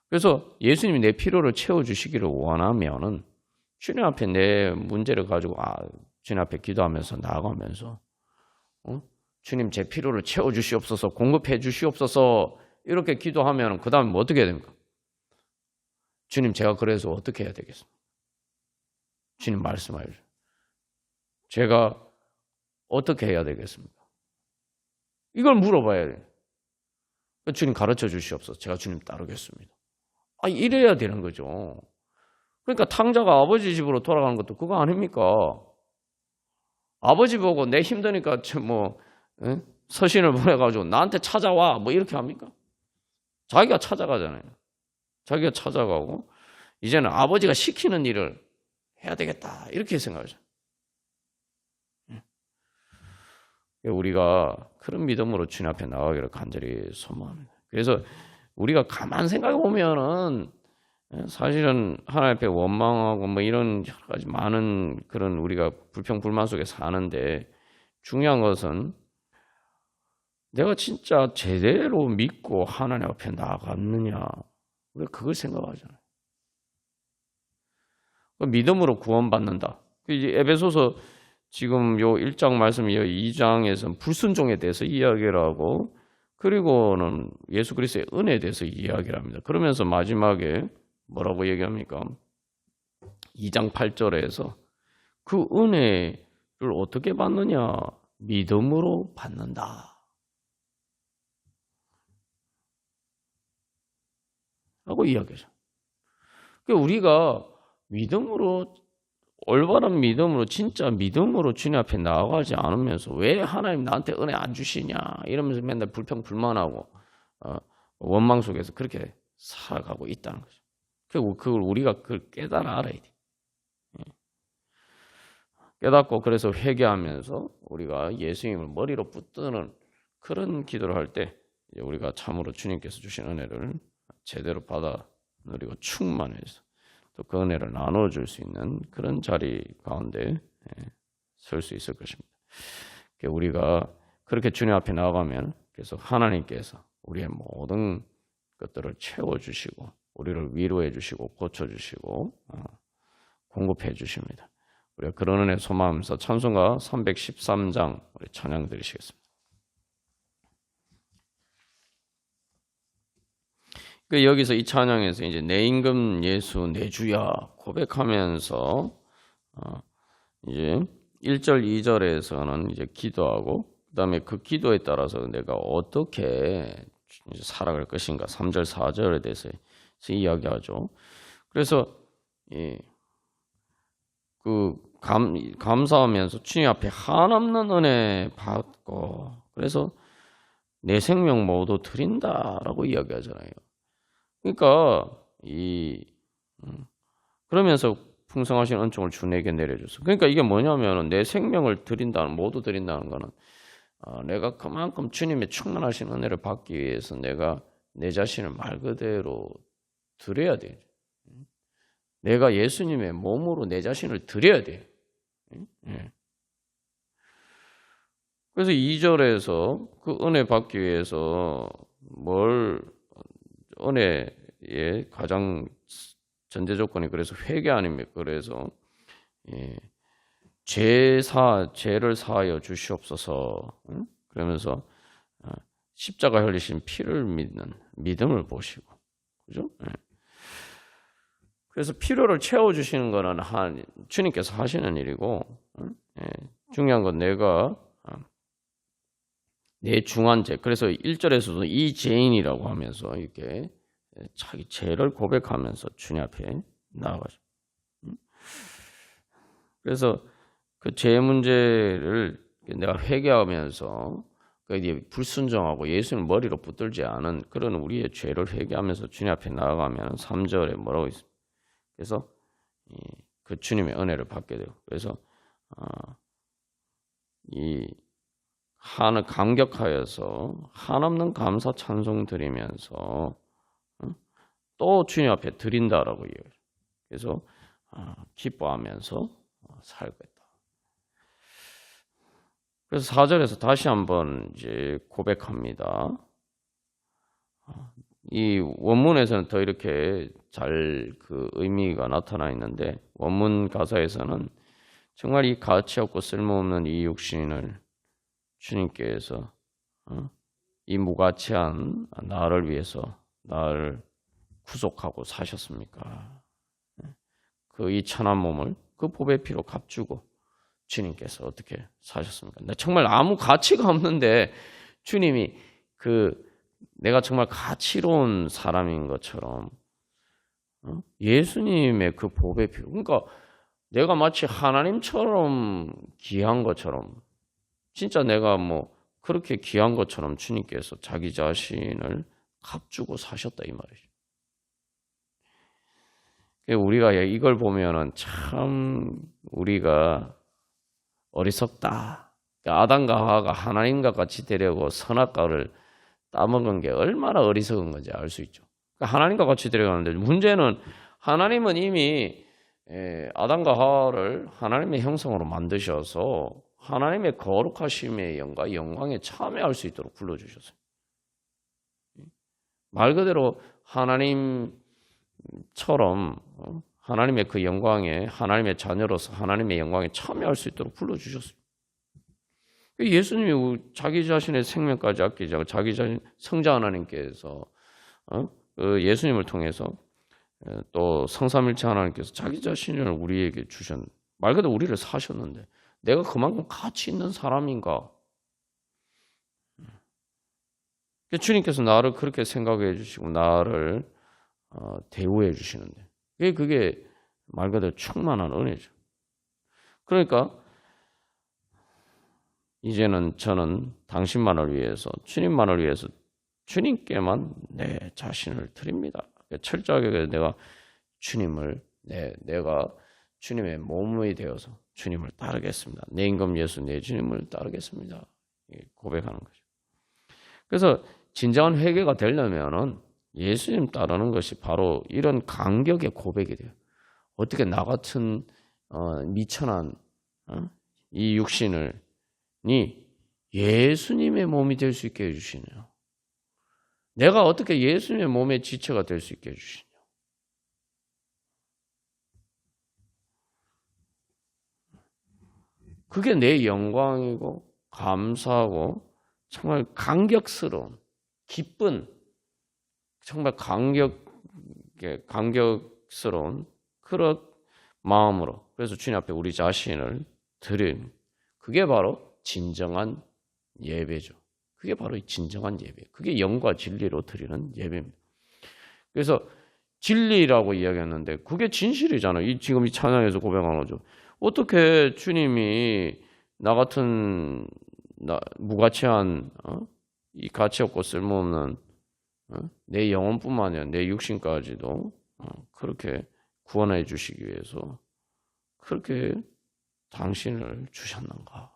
그래서 예수님이 내 필요를 채워주시기를 원하면은 주님 앞에 내 문제를 가지고 주님 앞에 기도하면서 나아가면서 주님 제 필요를 채워주시옵소서 공급해 주시옵소서 이렇게 기도하면 그 다음에 뭐 어떻게 해야 됩니까? 주님 제가 그래서 어떻게 해야 되겠습니까? 주님 말씀하여 주세요. 제가 어떻게 해야 되겠습니까? 이걸 물어봐야 돼요. 주님 가르쳐 주시옵소서. 제가 주님 따르겠습니다. 이래야 되는 거죠. 그러니까 탕자가 아버지 집으로 돌아가는 것도 그거 아닙니까? 아버지 보고 내 힘드니까 서신을 보내가지고 나한테 찾아와 뭐 이렇게 합니까? 자기가 찾아가잖아요. 자기가 찾아가고 이제는 아버지가 시키는 일을 해야 되겠다 이렇게 생각하죠. 우리가 그런 믿음으로 주님 앞에 나가기를 간절히 소망합니다. 그래서 우리가 가만 생각해 보면은 사실은 하나님 앞에 원망하고 뭐 이런 여러 가지 많은 그런 우리가 불평불만 속에 사는데 중요한 것은 내가 진짜 제대로 믿고 하나님 앞에 나아갔느냐 우리가 그걸 생각하잖아요. 믿음으로 구원받는다. 이제 에베소서 지금 요 1장 말씀 2장에서는 불순종에 대해서 이야기를 하고 그리고는 예수 그리스도의 은혜에 대해서 이야기를 합니다. 그러면서 마지막에 뭐라고 얘기합니까? 2장 8절에서 그 은혜를 어떻게 받느냐? 믿음으로 받는다. 라고 이야기하죠. 그러니까 우리가 믿음으로, 올바른 믿음으로, 진짜 믿음으로 주님 앞에 나아가지 않으면서 왜 하나님 나한테 은혜 안 주시냐 이러면서 맨날 불평불만하고 원망 속에서 그렇게 살아가고 있다는 거죠. 그걸 우리가 그걸 깨달아 알아야 돼. 깨닫고 그래서 회개하면서 우리가 예수님을 머리로 붙드는 그런 기도를 할 때 우리가 참으로 주님께서 주신 은혜를 제대로 받아 누리고 충만해서 또 그 은혜를 나눠줄 수 있는 그런 자리 가운데 설 수 있을 것입니다. 우리가 그렇게 주님 앞에 나아가면 그래서 하나님께서 우리의 모든 것들을 채워주시고 우리를 위로해 주시고 고쳐주시고 공급해 주십니다. 우리가 그런 은혜 소망하면서 찬송가 313장 우리 찬양 드리시겠습니다. 여기서 이 찬양에서 이제 내 임금 예수 내 주야 고백하면서 이제 1절 2절에서는 이제 기도하고 그다음에 그 기도에 따라서 내가 어떻게 살아갈 것인가 3절 4절에 대해서 이야기하죠. 그래서 감사하면서 주님 앞에 한없는 은혜 받고 그래서 내 생명 모두 드린다라고 이야기하잖아요. 그러니까 그러면서 풍성하신 은총을 주 내게 내려줬어. 그러니까 이게 뭐냐면 내 생명을 드린다는 모두 드린다는 거는 내가 그만큼 주님의 충만하신 은혜를 받기 위해서 내가 내 자신을 말 그대로 드려야 돼. 내가 예수님의 몸으로 내 자신을 드려야 돼. 그래서 2절에서 그 은혜 받기 위해서 은혜의 가장 전제 조건이 그래서 회개 아닙니까? 그래서 죄를 사하여 주시옵소서. 그러면서 십자가 흘리신 피를 믿는 믿음을 보시고, 그죠? 그래서 필요를 채워주시는 거는 주님께서 하시는 일이고, 중요한 건 내가 내 중한 죄. 그래서 1절에서도 이 죄인이라고 하면서 이렇게 자기 죄를 고백하면서 주님 앞에 나아가죠. 그래서 그 죄 문제를 내가 회개하면서 불순종하고 예수님 머리로 붙들지 않은 그런 우리의 죄를 회개하면서 주님 앞에 나아가면 3절에 뭐라고 있습니까? 그래서 그 주님의 은혜를 받게 되고 그래서 감격하여서 한없는 감사 찬송 드리면서 또 주님 앞에 드린다라고 얘기해요. 그래서 기뻐하면서 살고 있다. 그래서 4절에서 다시 한번 이제 고백합니다. 이 원문에서는 더 이렇게 잘 그 의미가 나타나 있는데 원문 가사에서는 정말 이 가치 없고 쓸모없는 이 육신을 주님께서 이 무가치한 나를 위해서 나를 구속하고 사셨습니까? 그 이 천한 몸을 그 보배 피로 값주고 주님께서 어떻게 사셨습니까? 정말 아무 가치가 없는데 주님이 내가 정말 가치로운 사람인 것처럼 예수님의 그 보배 피, 그러니까 내가 마치 하나님처럼 귀한 것처럼 진짜 내가 그렇게 귀한 것처럼 주님께서 자기 자신을 값주고 사셨다 이 말이죠. 우리가 이걸 보면은 참 우리가 어리석다. 아담과 하와가 하나님과 같이 되려고 선악과를 따먹은 게 얼마나 어리석은 건지 알 수 있죠. 하나님과 같이 되려가는데 문제는 하나님은 이미 아담과 하와를 하나님의 형상으로 만드셔서 하나님의 거룩하심의 영광에 참여할 수 있도록 불러주셨어요. 말 그대로 하나님처럼 하나님의 그 영광에 하나님의 자녀로서 하나님의 영광에 참여할 수 있도록 불러주셨어요. 예수님이 자기 자신의 생명까지 아끼지 않고 자기 자신 성자 하나님께서 예수님을 통해서 또 성삼일체 하나님께서 자기 자신을 우리에게 주셨는데, 말 그대로 우리를 사셨는데 내가 그만큼 가치 있는 사람인가? 주님께서 나를 그렇게 생각해 주시고 나를 대우해 주시는데 그게 말 그대로 충만한 은혜죠. 그러니까 이제는 저는 당신만을 위해서, 주님만을 위해서 주님께만 내 자신을 드립니다. 철저하게 내가 주님을 내가 주님의 몸이 되어서 주님을 따르겠습니다. 내 임금 예수 내 주님을 따르겠습니다. 고백하는 거죠. 그래서 진정한 회개가 되려면은 예수님 따르는 것이 바로 이런 간격의 고백이 돼요. 어떻게 나 같은 미천한 이 육신을 예수님의 몸이 될 수 있게 해주시네요. 내가 어떻게 예수님의 몸의 지체가 될 수 있게 해주시냐. 그게 내 영광이고 감사하고 정말 감격스러운, 기쁜, 정말 감격스러운 그런 마음으로, 그래서 주님 앞에 우리 자신을 드린, 그게 바로 진정한 예배죠. 그게 바로 진정한 예배. 그게 영과 진리로 드리는 예배입니다. 그래서 진리라고 이야기했는데 그게 진실이잖아요. 지금 이 찬양에서 고백한 거죠. 어떻게 주님이 나 같은 무가치한 이 가치 없고 쓸모없는 내 영혼뿐만 아니라 내 육신까지도 그렇게 구원해 주시기 위해서 그렇게 당신을 주셨는가?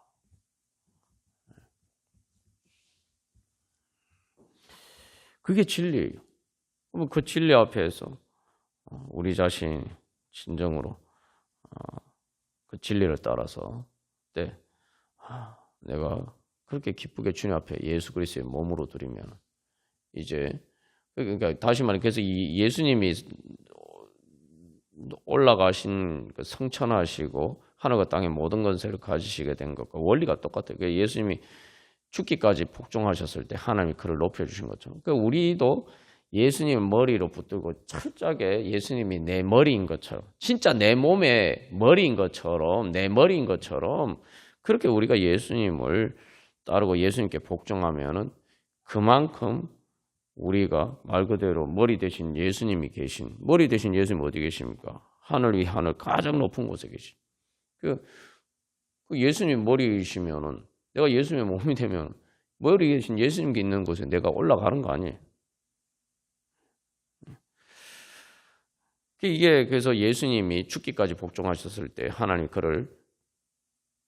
그게 진리예요. 그럼 그 진리 앞에서 우리 자신 진정으로 그 진리를 따라서 내가 그렇게 기쁘게 주님 앞에 예수 그리스도의 몸으로 드리면 이제 그러니까 다시 말해 그래서 이 예수님이 올라가신 그 성천하시고 하늘과 땅의 모든 권세를 가지시게 된 것과 원리가 똑같아요. 그러니까 예수님이 죽기까지 복종하셨을 때 하나님이 그를 높여주신 것처럼 그러니까 우리도 예수님 머리로 붙들고 철저하게 예수님이 내 머리인 것처럼 진짜 내 몸의 머리인 것처럼 내 머리인 것처럼 그렇게 우리가 예수님을 따르고 예수님께 복종하면은 그만큼 우리가 말 그대로 머리 대신 예수님이 계신 머리 대신 예수님 어디 계십니까? 하늘 위 하늘 가장 높은 곳에 계신 그 예수님 머리이시면은 내가 예수님의 몸이 되면 머리 대신 예수님께 있는 곳에 내가 올라가는 거 아니에요? 이게 그래서 예수님이 죽기까지 복종하셨을 때 하나님이 그를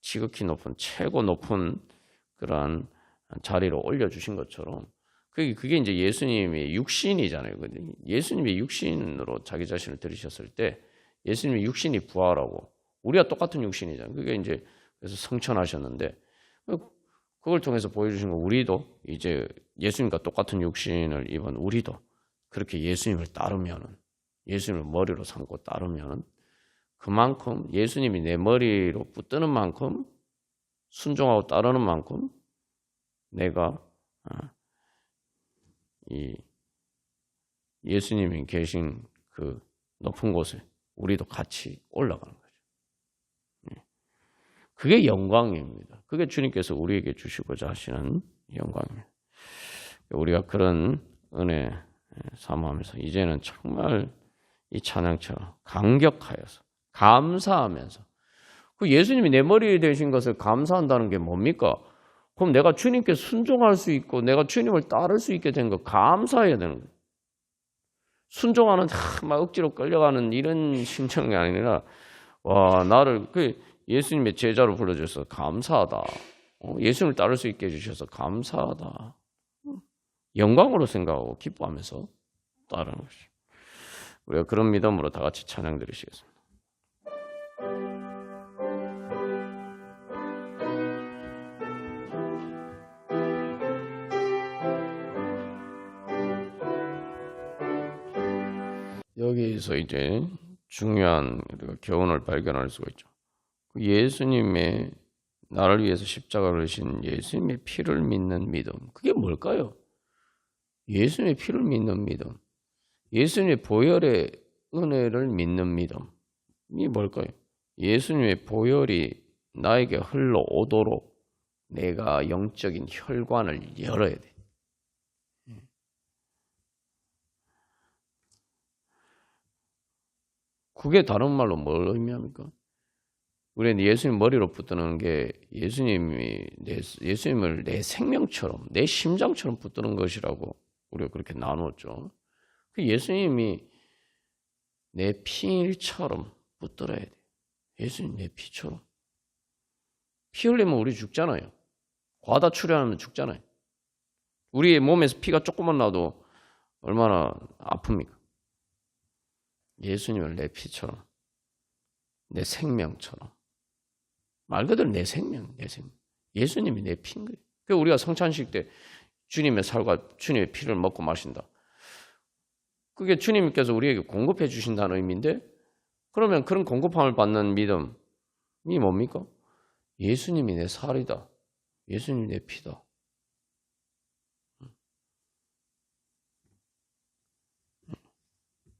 지극히 높은 최고 높은 그러한 자리로 올려주신 것처럼 그게 이제 예수님의 육신이잖아요. 예수님의 육신으로 자기 자신을 들이셨을 때 예수님의 육신이 부활하고 우리가 똑같은 육신이잖아요. 그게 이제 그래서 성천하셨는데 그걸 통해서 보여주신 거 우리도 이제 예수님과 똑같은 육신을 입은 우리도 그렇게 예수님을 따르면은 예수님을 머리로 삼고 따르면 그만큼 예수님이 내 머리로 붙드는 만큼 순종하고 따르는 만큼 내가 이 예수님이 계신 그 높은 곳에 우리도 같이 올라가는 거죠. 그게 영광입니다. 그게 주님께서 우리에게 주시고자 하시는 영광입니다. 우리가 그런 은혜 사모하면서 이제는 정말 이 찬양처럼 감격하여서 감사하면서 그 예수님이 내 머리 되신 것을 감사한다는 게 뭡니까? 그럼 내가 주님께 순종할 수 있고 내가 주님을 따를 수 있게 된 거 감사해야 되는 거예요. 순종하는 막 억지로 끌려가는 이런 심정이 아니라 와 나를 그 예수님의 제자로 불러주셔서 감사하다. 예수님을 따를 수 있게 해주셔서 감사하다. 영광으로 생각하고 기뻐하면서 따르는 것이죠. 우리가 그런 믿음으로 다 같이 찬양 드리시겠습니다. 여기서 이제 중요한 우리가 교훈을 발견할 수가 있죠. 예수님의 나를 위해서 십자가를 지신 예수님의 피를 믿는 믿음. 그게 뭘까요? 예수님의 피를 믿는 믿음. 예수님의 보혈의 은혜를 믿는 믿음이 뭘까요? 예수님의 보혈이 나에게 흘러오도록 내가 영적인 혈관을 열어야 돼. 그게 다른 말로 뭘 의미합니까? 우리는 예수님 머리로 붙드는 게 예수님을 내 생명처럼, 내 심장처럼 붙드는 것이라고 우리가 그렇게 나누었죠. 그 예수님이 내 피처럼 붙들어야 돼. 예수님 내 피처럼. 피 흘리면 우리 죽잖아요. 과다 출혈하면 죽잖아요. 우리의 몸에서 피가 조금만 나도 얼마나 아픕니까? 예수님을 내 피처럼, 내 생명처럼. 말 그대로 내 생명, 내 생명. 예수님이 내 피인 거예요. 그래서 우리가 성찬식 때 주님의 살과 주님의 피를 먹고 마신다. 그게 주님께서 우리에게 공급해 주신다는 의미인데, 그러면 그런 공급함을 받는 믿음이 뭡니까? 예수님이 내 살이다. 예수님이 내 피다.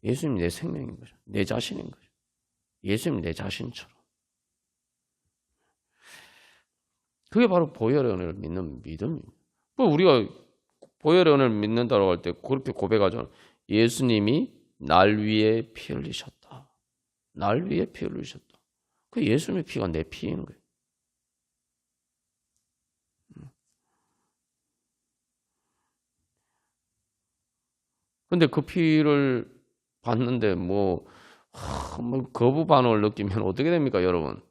예수님이 내 생명인 거죠. 내 자신인 거죠. 예수님이 내 자신처럼. 그게 바로 보혈의 은혜를 믿는 믿음입니다. 우리가 보혈의 은혜를 믿는다고 할 때 그렇게 고백하잖아요. 예수님이 날 위해 피 흘리셨다. 날 위해 피 흘리셨다. 그 예수님의 피가 내 피인 거예요. 근데 그 피를 봤는데 뭐 거부 반응을 느끼면 어떻게 됩니까, 여러분?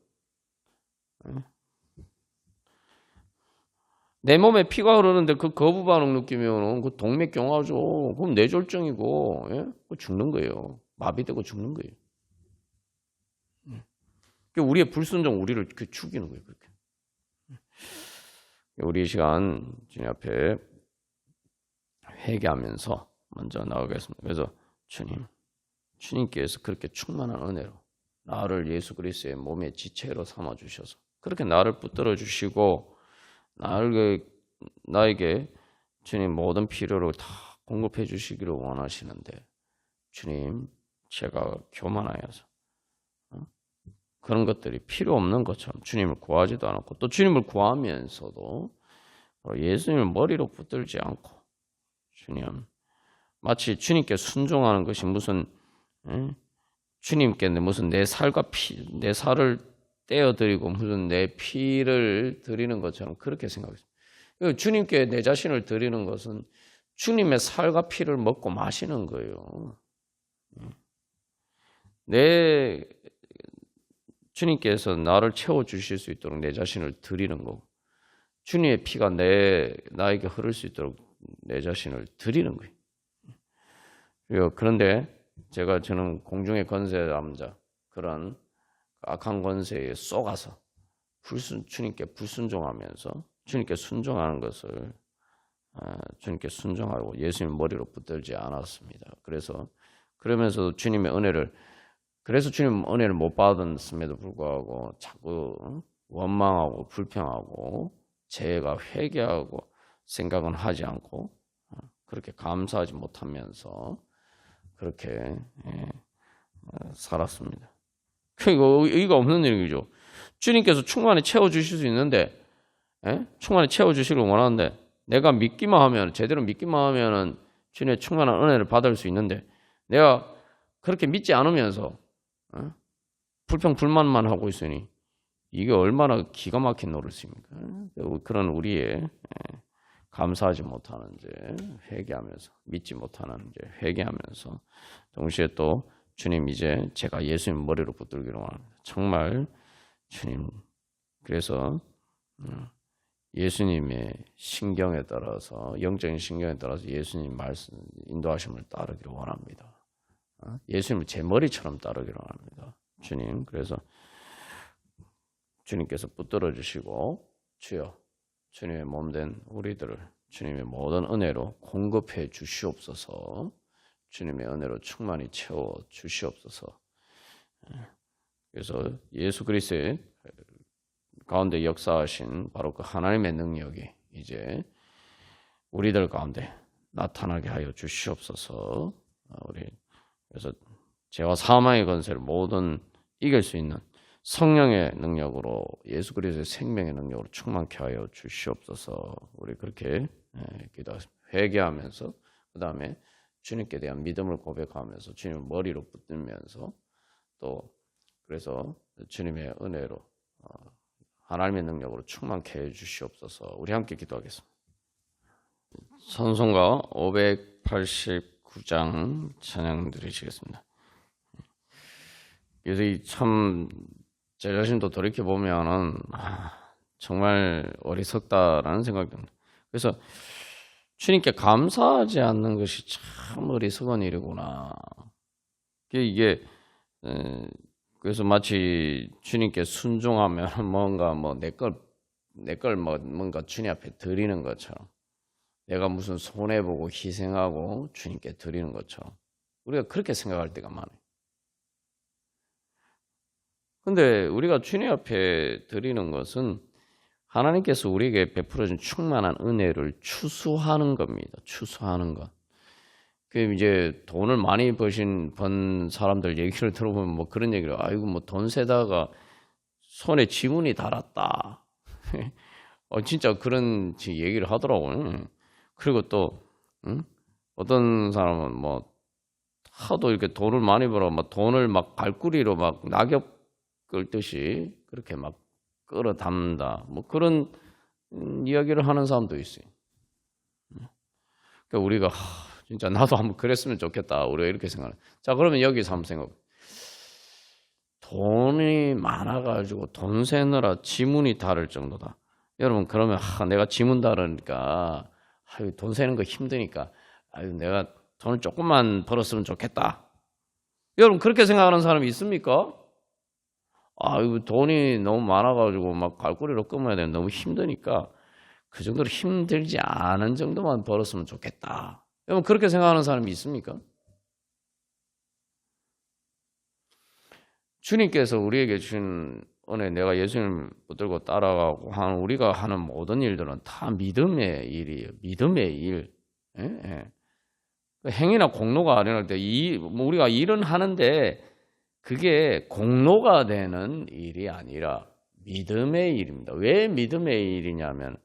내 몸에 피가 흐르는데 그 거부 반응 느끼면 그 동맥경화죠. 그럼 뇌졸중이고, 예? 죽는 거예요. 마비되고 죽는 거예요. 우리의 불순종 우리를 죽이는 거예요. 그렇게. 우리 시간 주님 앞에 회개하면서 먼저 나오겠습니다. 그래서 주님께서 그렇게 충만한 은혜로 나를 예수 그리스도의 몸의 지체로 삼아 주셔서 그렇게 나를 붙들어 주시고 나에게 주님 모든 필요를 다 공급해 주시기를 원하시는데, 주님 제가 교만하여서 그런 것들이 필요 없는 것처럼 주님을 구하지도 않았고, 또 주님을 구하면서도 예수님을 머리로 붙들지 않고, 주님 마치 주님께 순종하는 것이 무슨 주님께 무슨 내 살과 내 살을 떼어드리고 무슨 내 피를 드리는 것처럼 그렇게 생각했어요. 주님께 내 자신을 드리는 것은 주님의 살과 피를 먹고 마시는 거예요. 주님께서 나를 채워주실 수 있도록 내 자신을 드리는 거고, 주님의 피가 나에게 흐를 수 있도록 내 자신을 드리는 거예요. 그런데 저는 공중의 권세남자, 그런 악한 권세에 쏘가서 주님께 불순종하면서 주님께 순종하는 것을 주님께 순종하고 예수님 머리로 붙들지 않았습니다. 그러면서 주님의 은혜를 못 받았음에도 불구하고 자꾸 원망하고 불평하고 죄가 회개하고 생각은 하지 않고 그렇게 감사하지 못하면서 그렇게 살았습니다. 이거 의의가 없는 일이죠. 주님께서 충만히 채워주실 수 있는데, 충만히 채워주시길 원하는데, 내가 제대로 믿기만 하면은 주님의 충만한 은혜를 받을 수 있는데, 내가 그렇게 믿지 않으면서 불평 불만만 하고 있으니 이게 얼마나 기가 막힌 노릇입니까? 그런 우리의 감사하지 못하는 죄 회개하면서, 믿지 못하는 죄 회개하면서, 동시에 또 주님 이제 제가 예수님 머리로 붙들기를 원합니다. 정말 주님, 그래서 예수님의 신경에 따라서, 영적인 신경에 따라서 예수님 말씀 인도하심을 따르기를 원합니다. 예수님을 제 머리처럼 따르기를 원합니다. 주님, 그래서 주님께서 붙들어 주시고, 주여 주님의 몸된 우리들을 주님의 모든 은혜로 공급해 주시옵소서. 주님의 은혜로 충만히 채워 주시옵소서. 그래서 예수 그리스도의 가운데 역사하신 바로 그 하나님의 능력이 이제 우리들 가운데 나타나게 하여 주시옵소서. 그래서 죄와 사망의 권세를 모든 이길 수 있는 성령의 능력으로 예수 그리스도의 생명의 능력으로 충만케 하여 주시옵소서. 우리 그렇게 기도하겠습니다. 회개하면서 그 다음에 주님께 대한 믿음을 고백하면서 주님을 머리로 붙들면서 또 그래서 주님의 은혜로 하나님의 능력으로 충만케 해 주시옵소서. 우리 함께 기도하겠습니다. 찬송가 589장 찬양 드리시겠습니다. 그래서 참 제 자신도 돌이켜 보면은 정말 어리석다라는 생각이 듭니다. 그래서 주님께 감사하지 않는 것이 참 어리석은 일이구나. 이게 그래서 마치 주님께 순종하면 뭔가 뭐 내 걸 뭔가 주님 앞에 드리는 것처럼 내가 무슨 손해 보고 희생하고 주님께 드리는 것처럼 우리가 그렇게 생각할 때가 많아요. 근데 우리가 주님 앞에 드리는 것은 하나님께서 우리에게 베풀어 준 충만한 은혜를 추수하는 겁니다. 추수하는 것. 그 이제 돈을 많이 번 사람들 얘기를 들어보면 뭐 그런 얘기를 아이고 뭐 돈 세다가 손에 지문이 달았다. 진짜 그런 얘기를 하더라고요. 그리고 또 어떤 사람은 뭐 하도 이렇게 돈을 많이 벌어 막 돈을 막 발꾸리로 막 낙엽 끌듯이 그렇게 막 끌어담는다. 뭐 그런 이야기를 하는 사람도 있어요. 그러니까 우리가 진짜 나도 한번 그랬으면 좋겠다. 우리가 이렇게 생각해. 자, 그러면 여기서 한번 생각해. 돈이 많아가지고 돈 세느라 지문이 다를 정도다. 여러분 그러면 내가 지문 다르니까 돈 세는 거 힘드니까 내가 돈을 조금만 벌었으면 좋겠다. 여러분 그렇게 생각하는 사람이 있습니까? 이거 돈이 너무 많아가지고 막 갈고리로 끊어야 되는 너무 힘드니까 그 정도로 힘들지 않은 정도만 벌었으면 좋겠다. 여러분 그렇게 생각하는 사람이 있습니까? 주님께서 우리에게 주신 은혜, 내가 예수님을 붙들고 따라가고 하는 우리가 하는 모든 일들은 다 믿음의 일이에요. 믿음의 일. 행위나 공로가 아니라 우리가 일은 하는데 그게 공로가 되는 일이 아니라 믿음의 일입니다. 왜 믿음의 일이냐면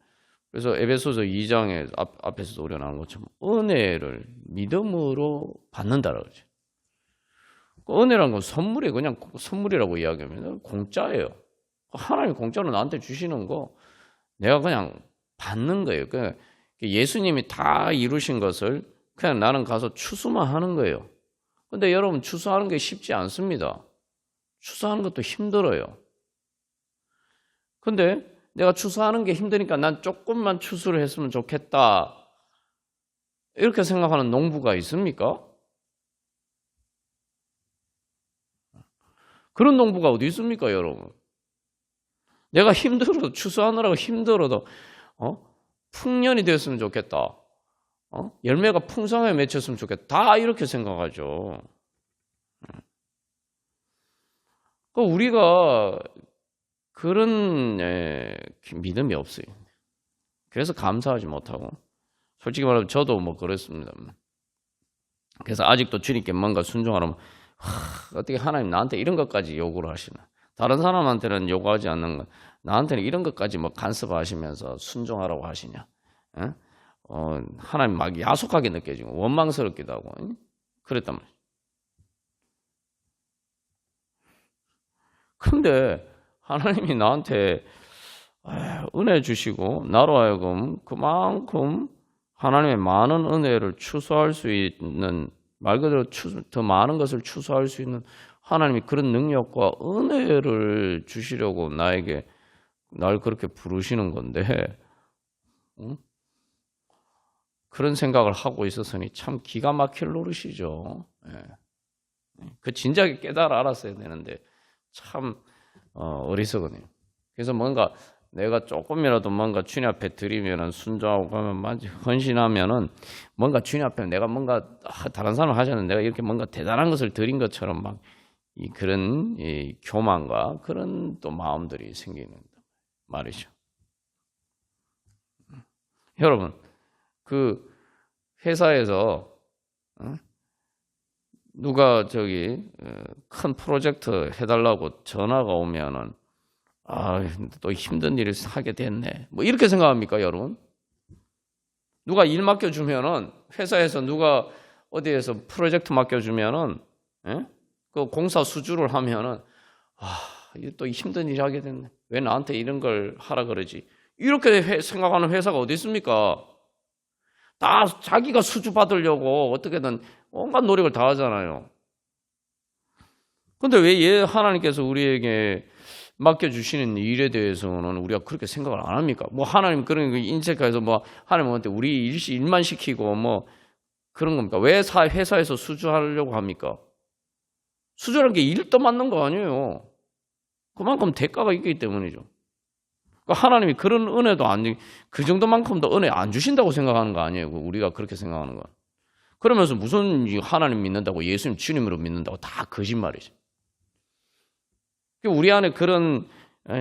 그래서 에베소서 2장에 앞에서도 우리가 나온 것처럼 은혜를 믿음으로 받는다라고 그러죠. 은혜란 건 선물이 그냥 선물이라고 이야기하면 공짜예요. 하나님이 공짜로 나한테 주시는 거 내가 그냥 받는 거예요. 그러니까 예수님이 다 이루신 것을 그냥 나는 가서 추수만 하는 거예요. 근데 여러분 추수하는 게 쉽지 않습니다. 추수하는 것도 힘들어요. 근데 내가 추수하는 게 힘드니까 난 조금만 추수를 했으면 좋겠다. 이렇게 생각하는 농부가 있습니까? 그런 농부가 어디 있습니까, 여러분? 내가 힘들어도 추수하느라고 힘들어도 풍년이 되었으면 좋겠다. 열매가 풍성하게 맺혔으면 좋겠다. 다 이렇게 생각하죠. 우리가 그런 믿음이 없어요. 그래서 감사하지 못하고 솔직히 말하면 저도 뭐 그랬습니다. 그래서 아직도 주님께 뭔가 순종하려면 어떻게 하나님 나한테 이런 것까지 요구를 하시나. 다른 사람한테는 요구하지 않는 것 나한테는 이런 것까지 뭐 간섭하시면서 순종하라고 하시냐. 하나님 막 야속하게 느껴지고 원망스럽기도 하고 그랬단 말이에요. 근데 하나님이 나한테 은혜 주시고 나로 하여금 그만큼 하나님의 많은 은혜를 추수할 수 있는 말 그대로 더 많은 것을 추수할 수 있는 하나님이 그런 능력과 은혜를 주시려고 날 그렇게 부르시는 건데 그런 생각을 하고 있었으니 참 기가 막힐 노릇이죠. 그 진작에 알았어야 되는데 참 어리석으네요. 그래서 뭔가 내가 조금이라도 뭔가 주님 앞에 드리면은 순종하고 그러면 헌신하면은 뭔가 주님 앞에 내가 뭔가 다른 사람 하셨는데 내가 이렇게 뭔가 대단한 것을 드린 것처럼 막 그런 교만과 그런 또 마음들이 생기는 말이죠. 여러분 그 회사에서 누가 큰 프로젝트 해달라고 전화가 오면은 또 힘든 일을 하게 됐네. 뭐 이렇게 생각합니까, 여러분? 누가 일 맡겨주면은 회사에서 누가 어디에서 프로젝트 맡겨주면은 그 공사 수주를 하면은 또 힘든 일 하게 됐네. 왜 나한테 이런 걸 하라 그러지? 이렇게 생각하는 회사가 어디 있습니까? 다 자기가 수주 받으려고 어떻게든 온갖 노력을 다 하잖아요. 근데 왜 하나님께서 우리에게 맡겨주시는 일에 대해서는 우리가 그렇게 생각을 안 합니까? 뭐 하나님 그런 인색해서 뭐 하나님한테 우리 일만 시키고 뭐 그런 겁니까? 왜 회사에서 수주하려고 합니까? 수주라는 게 일도 맞는 거 아니에요. 그만큼 대가가 있기 때문이죠. 그러니까 하나님이 그런 은혜도 그 정도만큼도 은혜 안 주신다고 생각하는 거 아니에요. 우리가 그렇게 생각하는 거. 그러면서 무슨 하나님 믿는다고 예수님 주님으로 믿는다고 다 거짓말이죠. 우리 안에 그런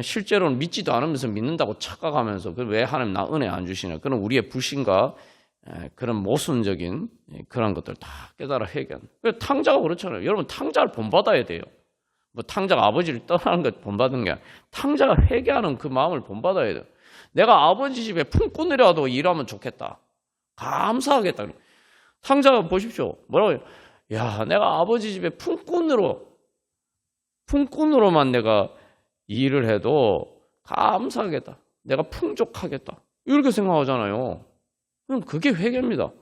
실제로는 믿지도 않으면서 믿는다고 착각하면서 왜 하나님 나 은혜 안 주시냐. 그런 우리의 불신과 그런 모순적인 그런 것들 다 깨달아 해결하는. 탕자가 그렇잖아요. 여러분 탕자를 본받아야 돼요. 뭐 탕자가 아버지를 떠나는 것 본받은 게 아니라 탕자가 회개하는 그 마음을 본받아야 돼요. 내가 아버지 집에 품꾼이라도 일하면 좋겠다. 감사하겠다. 탕자가 보십시오. 뭐라고 해요? 야, 내가 아버지 집에 품꾼으로만 내가 일을 해도 감사하겠다. 내가 풍족하겠다. 이렇게 생각하잖아요. 그럼 그게 회개입니다.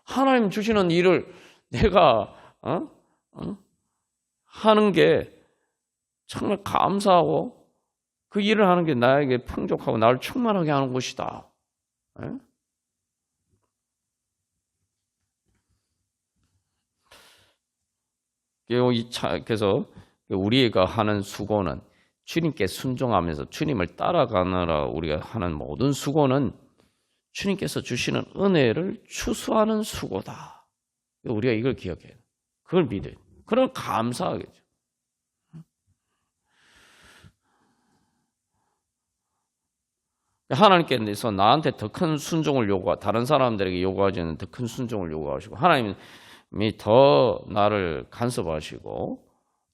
하나님 주시는 일을 내가 하는 게 정말 감사하고 그 일을 하는 게 나에게 풍족하고 나를 충만하게 하는 것이다. 그래서 우리가 하는 수고는 주님께 순종하면서 주님을 따라가느라 우리가 하는 모든 수고는 주님께서 주시는 은혜를 추수하는 수고다. 우리가 이걸 기억해요. 그걸 믿어요. 그럼 감사하겠죠. 하나님께서 나한테 더 큰 순종을 다른 사람들에게 요구하지 않는 더 큰 순종을 요구하시고 하나님이 더 나를 간섭하시고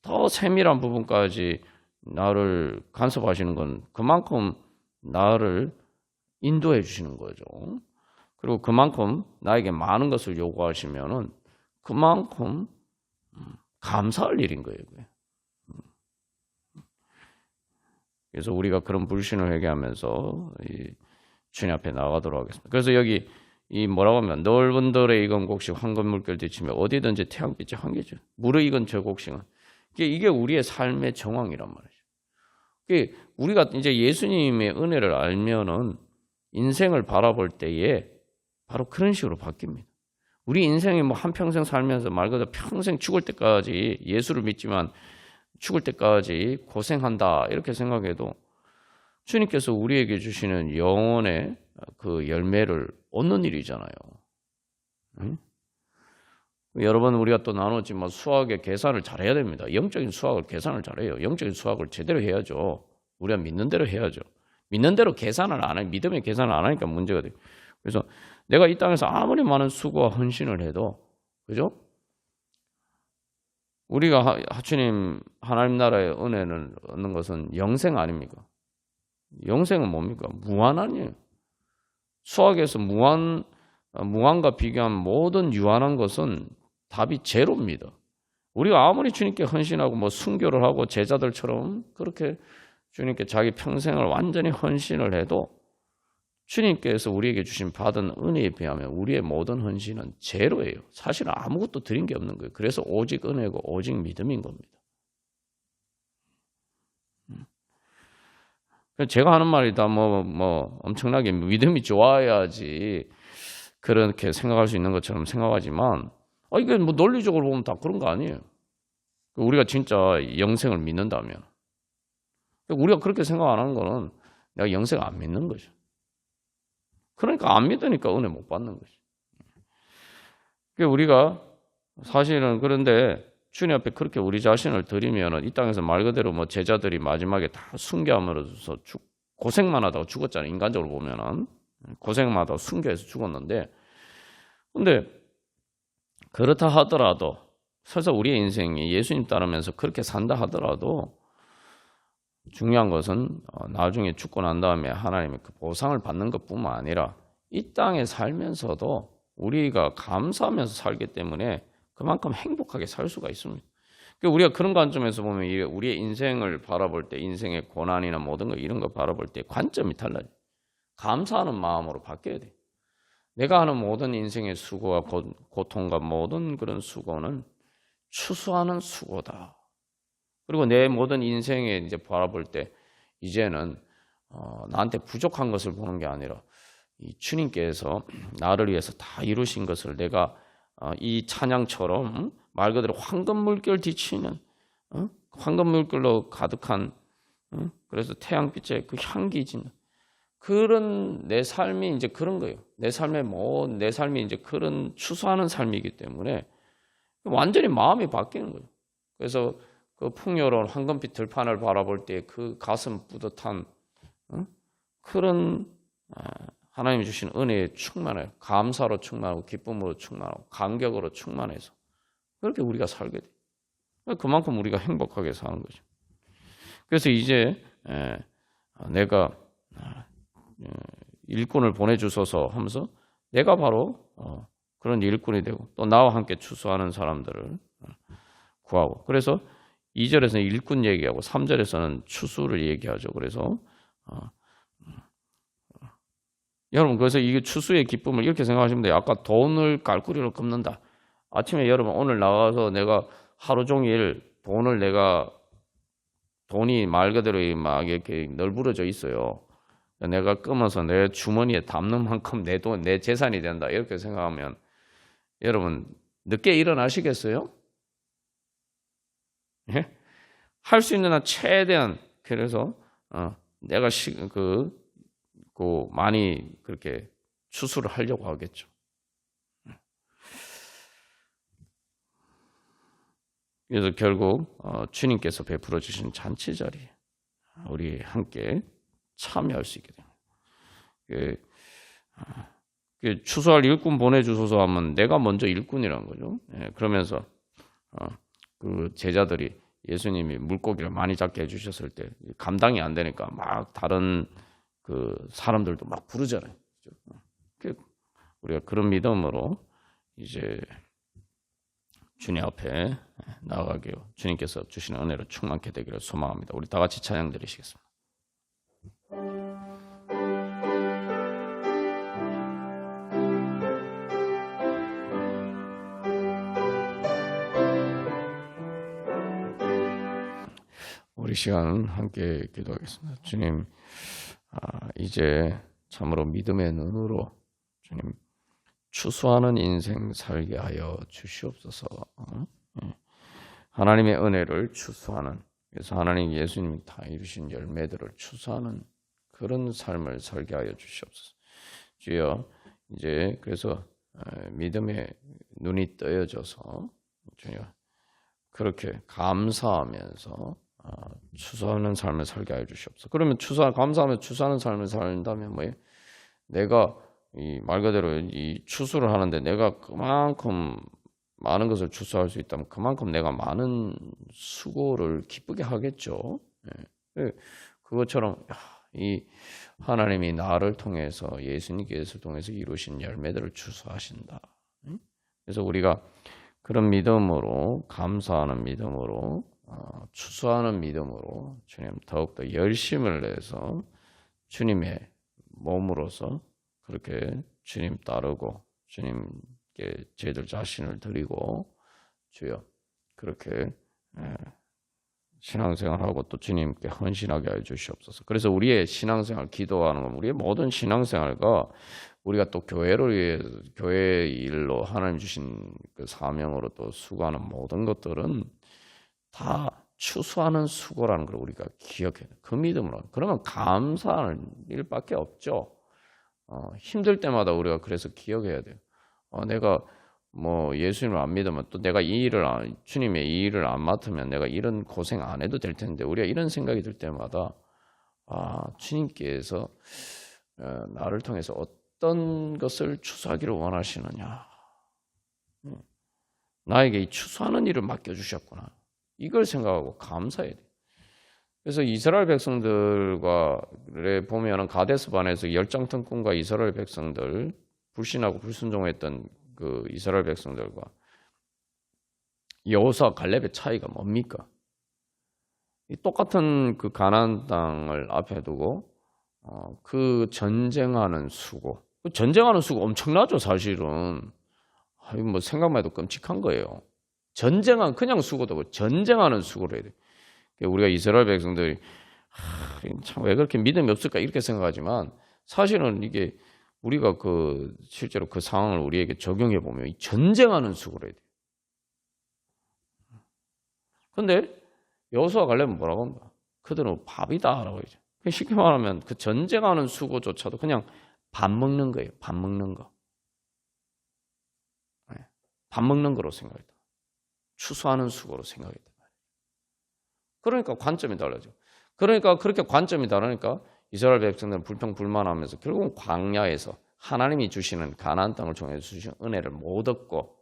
더 세밀한 부분까지 나를 간섭하시는 건 그만큼 나를 인도해 주시는 거죠. 그리고 그만큼 나에게 많은 것을 요구하시면은 그만큼 감사할 일인 거예요. 그래서 우리가 그런 불신을 회개하면서 주님 앞에 나가도록 하겠습니다. 그래서 여기 뭐라고 하면 넓은 들에 익은 곡식 황금 물결 뒤치며 어디든지 태양빛이 한계죠. 물에 익은 저 곡식은 이게 우리의 삶의 정황이란 말이죠. 우리가 이제 예수님의 은혜를 알면은 인생을 바라볼 때에 바로 그런 식으로 바뀝니다. 우리 인생이 뭐 한평생 살면서 말 그대로 평생 죽을 때까지 예수를 믿지만 죽을 때까지 고생한다 이렇게 생각해도 주님께서 우리에게 주시는 영혼의 그 열매를 얻는 일이잖아요. 응? 여러분 우리가 또 나눴지만 수학의 계산을 잘해야 됩니다. 영적인 수학을 계산을 잘해요. 영적인 수학을 제대로 해야죠. 우리가 믿는 대로 해야죠. 믿는 대로 계산을 안 해. 믿음의 계산을 안 하니까 문제가 돼요. 그래서 내가 이 땅에서 아무리 많은 수고와 헌신을 해도 그죠? 우리가 주님 하나님 나라의 은혜를 얻는 것은 영생 아닙니까? 영생은 뭡니까? 무한 아니에요. 수학에서 무한과 비교한 모든 유한한 것은 답이 제로입니다. 우리가 아무리 주님께 헌신하고 뭐 순교를 하고 제자들처럼 그렇게 주님께 자기 평생을 완전히 헌신을 해도 주님께서 우리에게 주신 받은 은혜에 비하면 우리의 모든 헌신은 제로예요. 사실은 아무것도 드린 게 없는 거예요. 그래서 오직 은혜고 오직 믿음인 겁니다. 제가 하는 말이 다 뭐 엄청나게 믿음이 좋아야지 그렇게 생각할 수 있는 것처럼 생각하지만 이게 뭐 논리적으로 보면 다 그런 거 아니에요. 우리가 진짜 영생을 믿는다면 우리가 그렇게 생각 안 하는 거는 내가 영생 안 믿는 거죠. 그러니까 안 믿으니까 은혜 못 받는 거죠. 우리가 사실은 그런데 주님 앞에 그렇게 우리 자신을 드리면 이 땅에서 말 그대로 뭐 제자들이 마지막에 다 순교함으로써 고생만 하다가 죽었잖아요. 인간적으로 보면은 고생만 하다가 순교해서 죽었는데 근데 그렇다 하더라도 설사 우리의 인생이 예수님 따르면서 그렇게 산다 하더라도 중요한 것은 나중에 죽고 난 다음에 하나님의 그 보상을 받는 것뿐만 아니라 이 땅에 살면서도 우리가 감사하면서 살기 때문에 그만큼 행복하게 살 수가 있습니다. 우리가 그런 관점에서 보면 우리의 인생을 바라볼 때 인생의 고난이나 모든 거 이런 거 바라볼 때 관점이 달라요. 감사하는 마음으로 바뀌어야 돼. 내가 하는 모든 인생의 수고와 고통과 모든 그런 수고는 추수하는 수고다. 그리고 내 모든 인생에 이제 바라볼 때 이제는 나한테 부족한 것을 보는 게 아니라 이 주님께서 나를 위해서 다 이루신 것을 내가 이 찬양처럼 말 그대로 황금 물결 뒤치는 황금 물결로 가득한 그래서 태양빛에 그 향기 짓는 그런 내 삶이 이제 그런 거예요. 내 삶이 이제 그런 추수하는 삶이기 때문에 완전히 마음이 바뀌는 거예요. 그래서 그 풍요로운 황금빛 들판을 바라볼 때 그 가슴 뿌듯한 그런 하나님이 주신 은혜에 충만해요. 감사로 충만하고 기쁨으로 충만하고 감격으로 충만해서 그렇게 우리가 살게 돼요. 그만큼 우리가 행복하게 사는 거죠. 그래서 이제 내가 일꾼을 보내주소서 하면서 내가 바로 그런 일꾼이 되고 또 나와 함께 추수하는 사람들을 구하고 그래서 2절에서는 일꾼 얘기하고 3절에서는 추수를 얘기하죠. 그래서 여러분 그래서 이게 추수의 기쁨을 이렇게 생각하시면 돼요. 아까 돈을 깔꾸리로 긁는다. 아침에 여러분 오늘 나가서 내가 하루 종일 돈이 말 그대로 막 이렇게 널브러져 있어요. 내가 끄면서 내 주머니에 담는 만큼 내 돈, 내 재산이 된다. 이렇게 생각하면 여러분 늦게 일어나시겠어요? 예? 할 수 있는 한 최대한 그래서 내가 많이 그렇게 추수를 하려고 하겠죠. 그래서 결국 주님께서 베풀어 주신 잔치 자리에 우리 함께 참여할 수 있게 됩니다. 추수할 일꾼 보내주소서 하면 내가 먼저 일꾼이라는 거죠. 그러면서 그 제자들이 예수님이 물고기를 많이 잡게 해주셨을 때 감당이 안 되니까 막 다른 그 사람들도 막 부르잖아요. 우리가 그런 믿음으로 이제 주님 앞에 나아가기로 주님께서 주시는 은혜로 충만케 되기를 소망합니다. 우리 다 같이 찬양 드리시겠습니다. 우리 시간 함께 기도하겠습니다. 주님, 이제 참으로 믿음의 눈으로 주님 추수하는 인생 살게 하여 주시옵소서. 하나님의 은혜를 추수하는, 그래서 하나님 예수님이 다 이루신 열매들을 추수하는 그런 삶을 살게 하여 주시옵소서. 주여, 이제 그래서 믿음의 눈이 떠여져서 주여 그렇게 감사하면서 추수하는 삶을 살게 하여 주시옵소서. 그러면 감사하며 추수하는 삶을 산다면 뭐예요? 내가 이 말 그대로 이 추수를 하는데 내가 그만큼 많은 것을 추수할 수 있다면 그만큼 내가 많은 수고를 기쁘게 하겠죠. 그것처럼 이 하나님이 나를 통해서 예수님께서 통해서 이루신 열매들을 추수하신다. 그래서 우리가 그런 믿음으로 감사하는 믿음으로 추수하는 믿음으로 주님 더욱더 열심을 내서 주님의 몸으로서 그렇게 주님 따르고 주님께 저희들 자신을 드리고 주여 그렇게 신앙생활하고 또 주님께 헌신하게 해주시옵소서. 그래서 우리의 신앙생활 기도하는 건 우리의 모든 신앙생활과 우리가 또 교회를 위해 교회 일로 하나님 주신 그 사명으로 또 수고하는 모든 것들은 다 추수하는 수고라는 걸 우리가 기억해야 돼요. 그 믿음으로. 그러면 감사하는 일밖에 없죠. 힘들 때마다 우리가 그래서 기억해야 돼요. 내가 뭐 예수님을 안 믿으면 또 내가 주님의 이 일을 안 맡으면 내가 이런 고생 안 해도 될 텐데 우리가 이런 생각이 들 때마다 주님께서 나를 통해서 어떤 것을 추수하기를 원하시느냐. 나에게 이 추수하는 일을 맡겨주셨구나. 이걸 생각하고 감사해야 돼. 그래서 이스라엘 백성들과를 보면은 가데스 반에서 열장통꾼과 이스라엘 백성들, 불신하고 불순종했던 그 이스라엘 백성들과 여호수아 갈렙의 차이가 뭡니까? 이 똑같은 그 가나안 땅을 앞에 두고 그 전쟁하는 수고, 그 전쟁하는 수고 엄청나죠, 사실은. 뭐 생각만 해도 끔찍한 거예요. 전쟁한 그냥 수고도 아니고 전쟁하는 수고를 해야 돼. 우리가 이스라엘 백성들이 참 왜 그렇게 믿음이 없을까 이렇게 생각하지만 사실은 이게 우리가 그 실제로 그 상황을 우리에게 적용해 보면 이 전쟁하는 수고를 해야 돼. 근데 여호수아 갈렙은 뭐라고 합니까? 그들은 밥이다라고 하죠. 쉽게 말하면 그 전쟁하는 수고조차도 그냥 밥 먹는 거예요. 밥 먹는 거. 밥 먹는 거로 생각했다. 추수하는 수고로 생각했다. 그러니까 관점이 달라져. 그러니까 그렇게 관점이 다르니까 이스라엘 백성들은 불평불만하면서 결국은 광야에서 하나님이 주시는 가나안 땅을 통해 주신 은혜를 못 얻고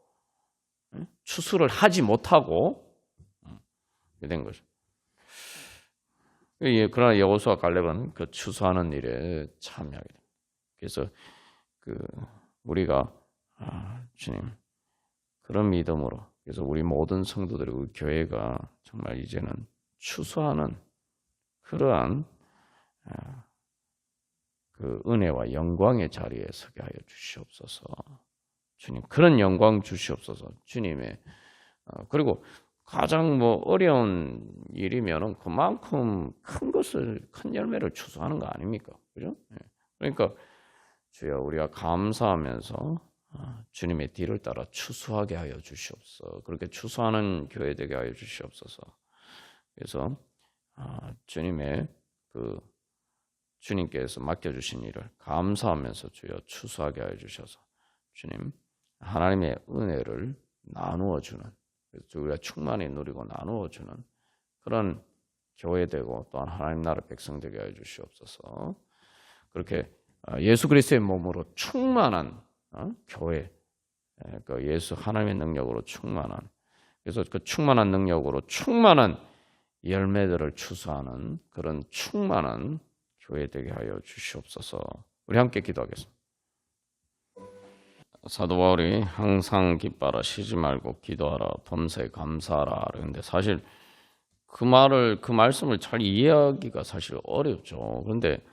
추수를 하지 못하고 된 거죠. 그러나 여호수아 갈렙은 그 추수하는 일에 참여하게 됩니다. 그래서 우리가 주님 그런 믿음으로 그래서 우리 모든 성도들이 우리 교회가 정말 이제는 추수하는 그러한 그 은혜와 영광의 자리에 서게 하여 주시옵소서. 주님 그런 영광 주시옵소서. 주님의 그리고 가장 어려운 일이면은 그만큼 큰 열매를 추수하는 거 아닙니까? 그죠? 그러니까 주여 우리가 감사하면서 주님의 뒤를 따라 추수하게 하여 주시옵소서. 그렇게 추수하는 교회 되게 하여 주시옵소서. 그래서 주님의 주님께서 맡겨주신 일을 감사하면서 주여 추수하게 하여 주셔서 주님 하나님의 은혜를 나누어 주는 우리가 충만히 누리고 나누어 주는 그런 교회 되고 또한 하나님 나라 백성 되게 하여 주시옵소서. 그렇게 예수 그리스도의 몸으로 충만한 교회, 그 예수 하나님의 능력으로 충만한 그래서 그 충만한 능력으로 충만한 열매들을 추수하는 그런 충만한 교회 되게 하여 주시옵소서. 우리 함께 기도하겠습니다. 사도 바울이 항상 기뻐하라 쉬지 말고 기도하라 범사에 감사하라. 그런데 사실 그 말씀을 잘 이해하기가 사실 어렵죠. 그런데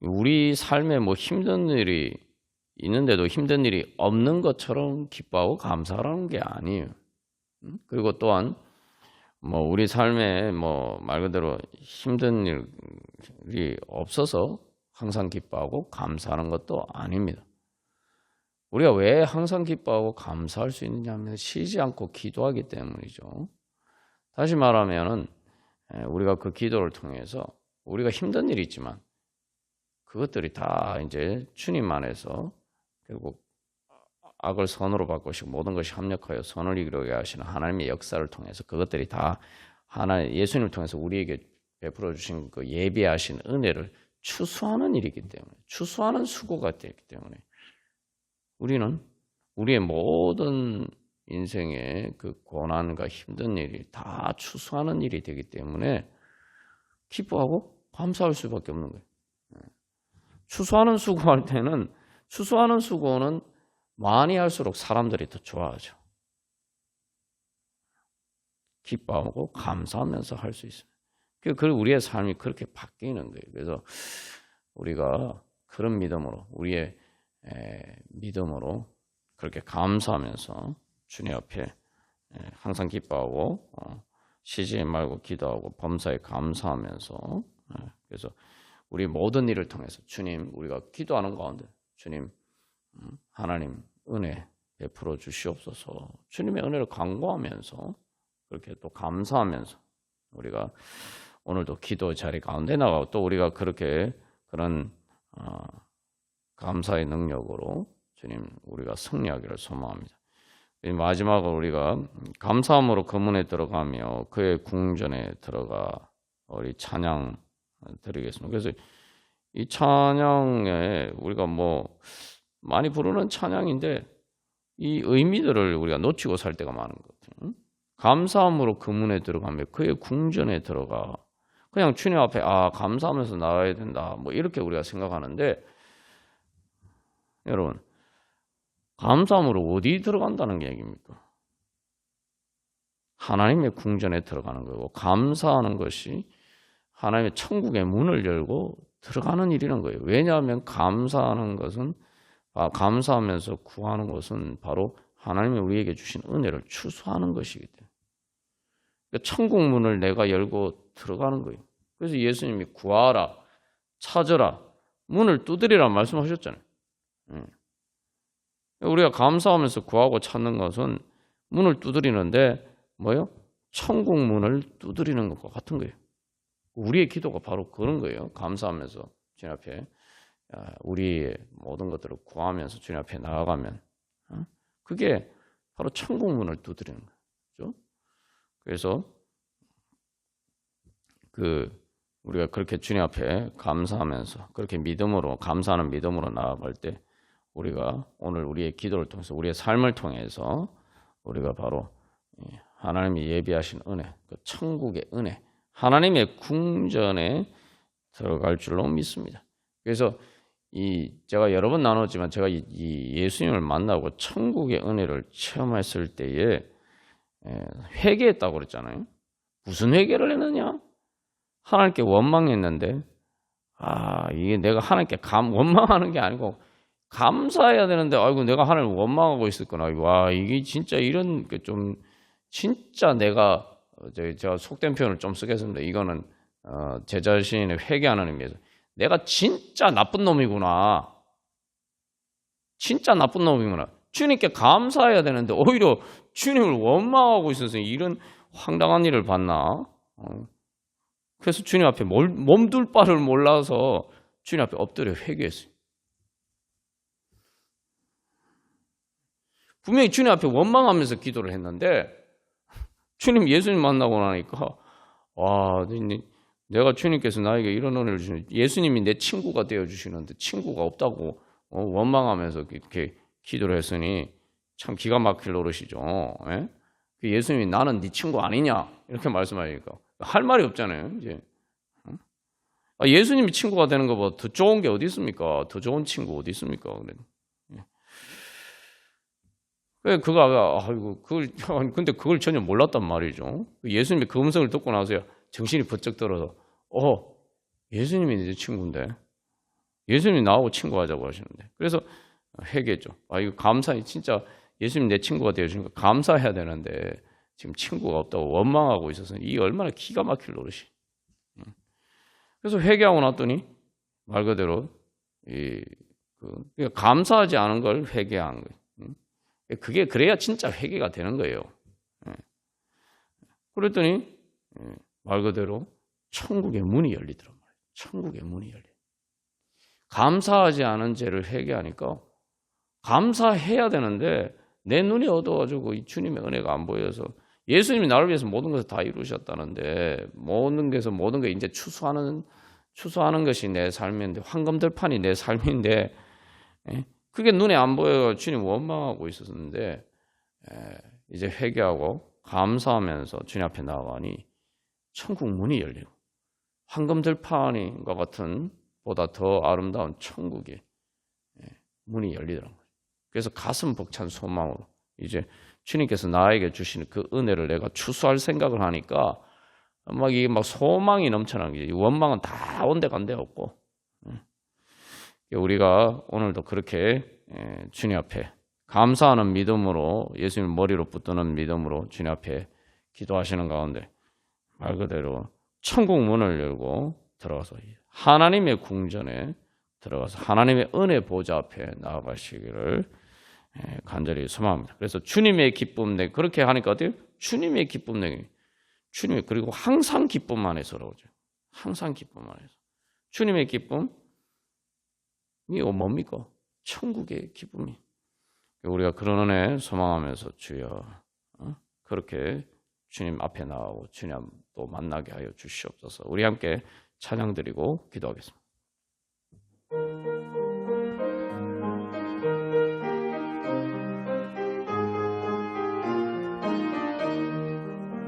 우리 삶에 힘든 일이 있는데도 힘든 일이 없는 것처럼 기뻐하고 감사하라는 게 아니에요. 그리고 또한 우리 삶에 말 그대로 힘든 일이 없어서 항상 기뻐하고 감사하는 것도 아닙니다. 우리가 왜 항상 기뻐하고 감사할 수 있느냐면 쉬지 않고 기도하기 때문이죠. 다시 말하면은 우리가 그 기도를 통해서 우리가 힘든 일이 있지만 그것들이 다 이제 주님 안에서 결국 악을 선으로 바꾸시고 모든 것이 합력하여 선을 이루게 하시는 하나님의 역사를 통해서 그것들이 다 예수님을 통해서 우리에게 베풀어 주신 그 예비하신 은혜를 추수하는 일이기 때문에 추수하는 수고가 되기 때문에 우리는 우리의 모든 인생의 그 고난과 힘든 일이 다 추수하는 일이 되기 때문에 기뻐하고 감사할 수밖에 없는 거예요. 추수하는 수고할 때는 추수하는 수고는 많이 할수록 사람들이 더 좋아하죠. 기뻐하고 감사하면서 할 수 있습니다. 그리고 우리의 삶이 그렇게 바뀌는 거예요. 그래서 우리가 그런 믿음으로 우리의 믿음으로 그렇게 감사하면서 주님 앞에 항상 기뻐하고 쉬지 말고 기도하고 범사에 감사하면서 그래서 우리 모든 일을 통해서 주님 우리가 기도하는 가운데 주님 하나님 은혜 베풀어 주시옵소서. 주님의 은혜를 간구하면서 그렇게 또 감사하면서 우리가 오늘도 기도 자리 가운데 나가고 또 우리가 그렇게 그런 감사의 능력으로 주님 우리가 승리하기를 소망합니다. 마지막으로 우리가 감사함으로 그 문에 들어가며 그의 궁전에 들어가 우리 찬양 드리겠습니다. 그래서 이 찬양에 우리가 많이 부르는 찬양인데 이 의미들을 우리가 놓치고 살 때가 많은 것 같아요. 감사함으로 그 문에 들어가면 그의 궁전에 들어가. 그냥 주님 앞에 감사하면서 나와야 된다. 뭐 이렇게 우리가 생각하는데 여러분 감사함으로 어디 들어간다는 얘기입니까? 하나님의 궁전에 들어가는 거고 감사하는 것이 하나님의 천국의 문을 열고 들어가는 일이라는 거예요. 왜냐하면 감사하는 것은 감사하면서 구하는 것은 바로 하나님이 우리에게 주신 은혜를 추수하는 것이기 때문에 그러니까 천국 문을 내가 열고 들어가는 거예요. 그래서 예수님이 구하라, 찾으라, 문을 두드리라 말씀하셨잖아요. 우리가 감사하면서 구하고 찾는 것은 문을 두드리는데 뭐요? 천국 문을 두드리는 것과 같은 거예요. 우리의 기도가 바로 그런 거예요. 감사하면서 주님 앞에 우리의 모든 것들을 구하면서 주님 앞에 나아가면 그게 바로 천국 문을 두드리는 거죠. 그래서 우리가 그렇게 주님 앞에 감사하면서 그렇게 믿음으로 감사하는 믿음으로 나아갈 때 우리가 오늘 우리의 기도를 통해서 우리의 삶을 통해서 우리가 바로 하나님이 예비하신 은혜, 그 천국의 은혜, 하나님의 궁전에 들어갈 줄로 믿습니다. 그래서 제가 여러 번 나눴지만 제가 이 예수님을 만나고 천국의 은혜를 체험했을 때에 회개했다고 그랬잖아요. 무슨 회개를 했느냐? 하나님께 원망했는데 이게 내가 하나님께 원망하는 게 아니고 감사해야 되는데 아이고 내가 하나님을 원망하고 있었구나. 와 이게 진짜 이런 게 좀 진짜 내가 제가 속된 표현을 좀 쓰겠습니다. 이거는 제 자신의 회개하는 의미에서 내가 진짜 나쁜 놈이구나. 진짜 나쁜 놈이구나. 주님께 감사해야 되는데 오히려 주님을 원망하고 있어서 이런 황당한 일을 봤나? 그래서 주님 앞에 몸둘 바를 몰라서 주님 앞에 엎드려 회개했어요. 분명히 주님 앞에 원망하면서 기도를 했는데 주님 예수님 만나고 나니까 내가 주님께서 나에게 이런 은혜를 주시는 예수님이 내 친구가 되어주시는데 친구가 없다고 원망하면서 이렇게 기도를 했으니 참 기가 막힐 노릇이죠. 예? 예수님이 나는 네 친구 아니냐 이렇게 말씀하니까 할 말이 없잖아요. 이제 예수님이 친구가 되는 것보다 더 좋은 게 어디 있습니까? 더 좋은 친구 어디 있습니까? 그가 근데 그걸 전혀 몰랐단 말이죠. 예수님이 그 음성을 듣고 나서야 정신이 번쩍 들어서 예수님이 내 친구인데 예수님이 나하고 친구하자고 하시는데 그래서 회개했죠. 이거 감사해 진짜 예수님 내 친구가 되어주니까 감사해야 되는데 지금 친구가 없다고 원망하고 있어서 이 얼마나 기가 막힐 노릇이. 그래서 회개하고 났더니 말 그대로 감사하지 않은 걸 회개한 거예요. 그게 그래야 진짜 회개가 되는 거예요. 그랬더니 말 그대로 천국의 문이 열리더란 말이에요. 천국의 문이 열려. 감사하지 않은 죄를 회개하니까 감사해야 되는데 내 눈이 어두워가지고 이 주님의 은혜가 안 보여서 예수님이 나를 위해서 모든 것을 다 이루셨다는데 모든 게 이제 추수하는 것이 내 삶인데 황금들판이 내 삶인데 그게 눈에 안 보여 주님 원망하고 있었는데 이제 회개하고 감사하면서 주님 앞에 나가니 천국 문이 열리고 황금들판과 같은 보다 더 아름다운 천국의 문이 열리더라고요. 그래서 가슴 벅찬 소망으로 이제 주님께서 나에게 주시는 그 은혜를 내가 추수할 생각을 하니까 이게 소망이 넘쳐나는 게 원망은 다 온데간데 없고 우리가 오늘도 그렇게 주님 앞에 감사하는 믿음으로 예수님 머리로 붙드는 믿음으로 주님 앞에 기도하시는 가운데 말 그대로 천국 문을 열고 들어가서 하나님의 궁전에 들어가서 하나님의 은혜 보좌 앞에 나아가시기를 간절히 소망합니다. 그래서 주님의 기쁨 내기 그렇게 하니까 어때요? 주님의 기쁨 내기 주님의 그리고 항상 기쁨 안에서라고 하죠. 항상 기쁨 안에서 주님의 기쁨 이거 뭡니까? 천국의 기쁨이. 우리가 그런 은혜 소망하면서 주여 그렇게 주님 앞에 나가고 주님 또 만나게 하여 주시옵소서. 우리 함께 찬양 드리고 기도하겠습니다.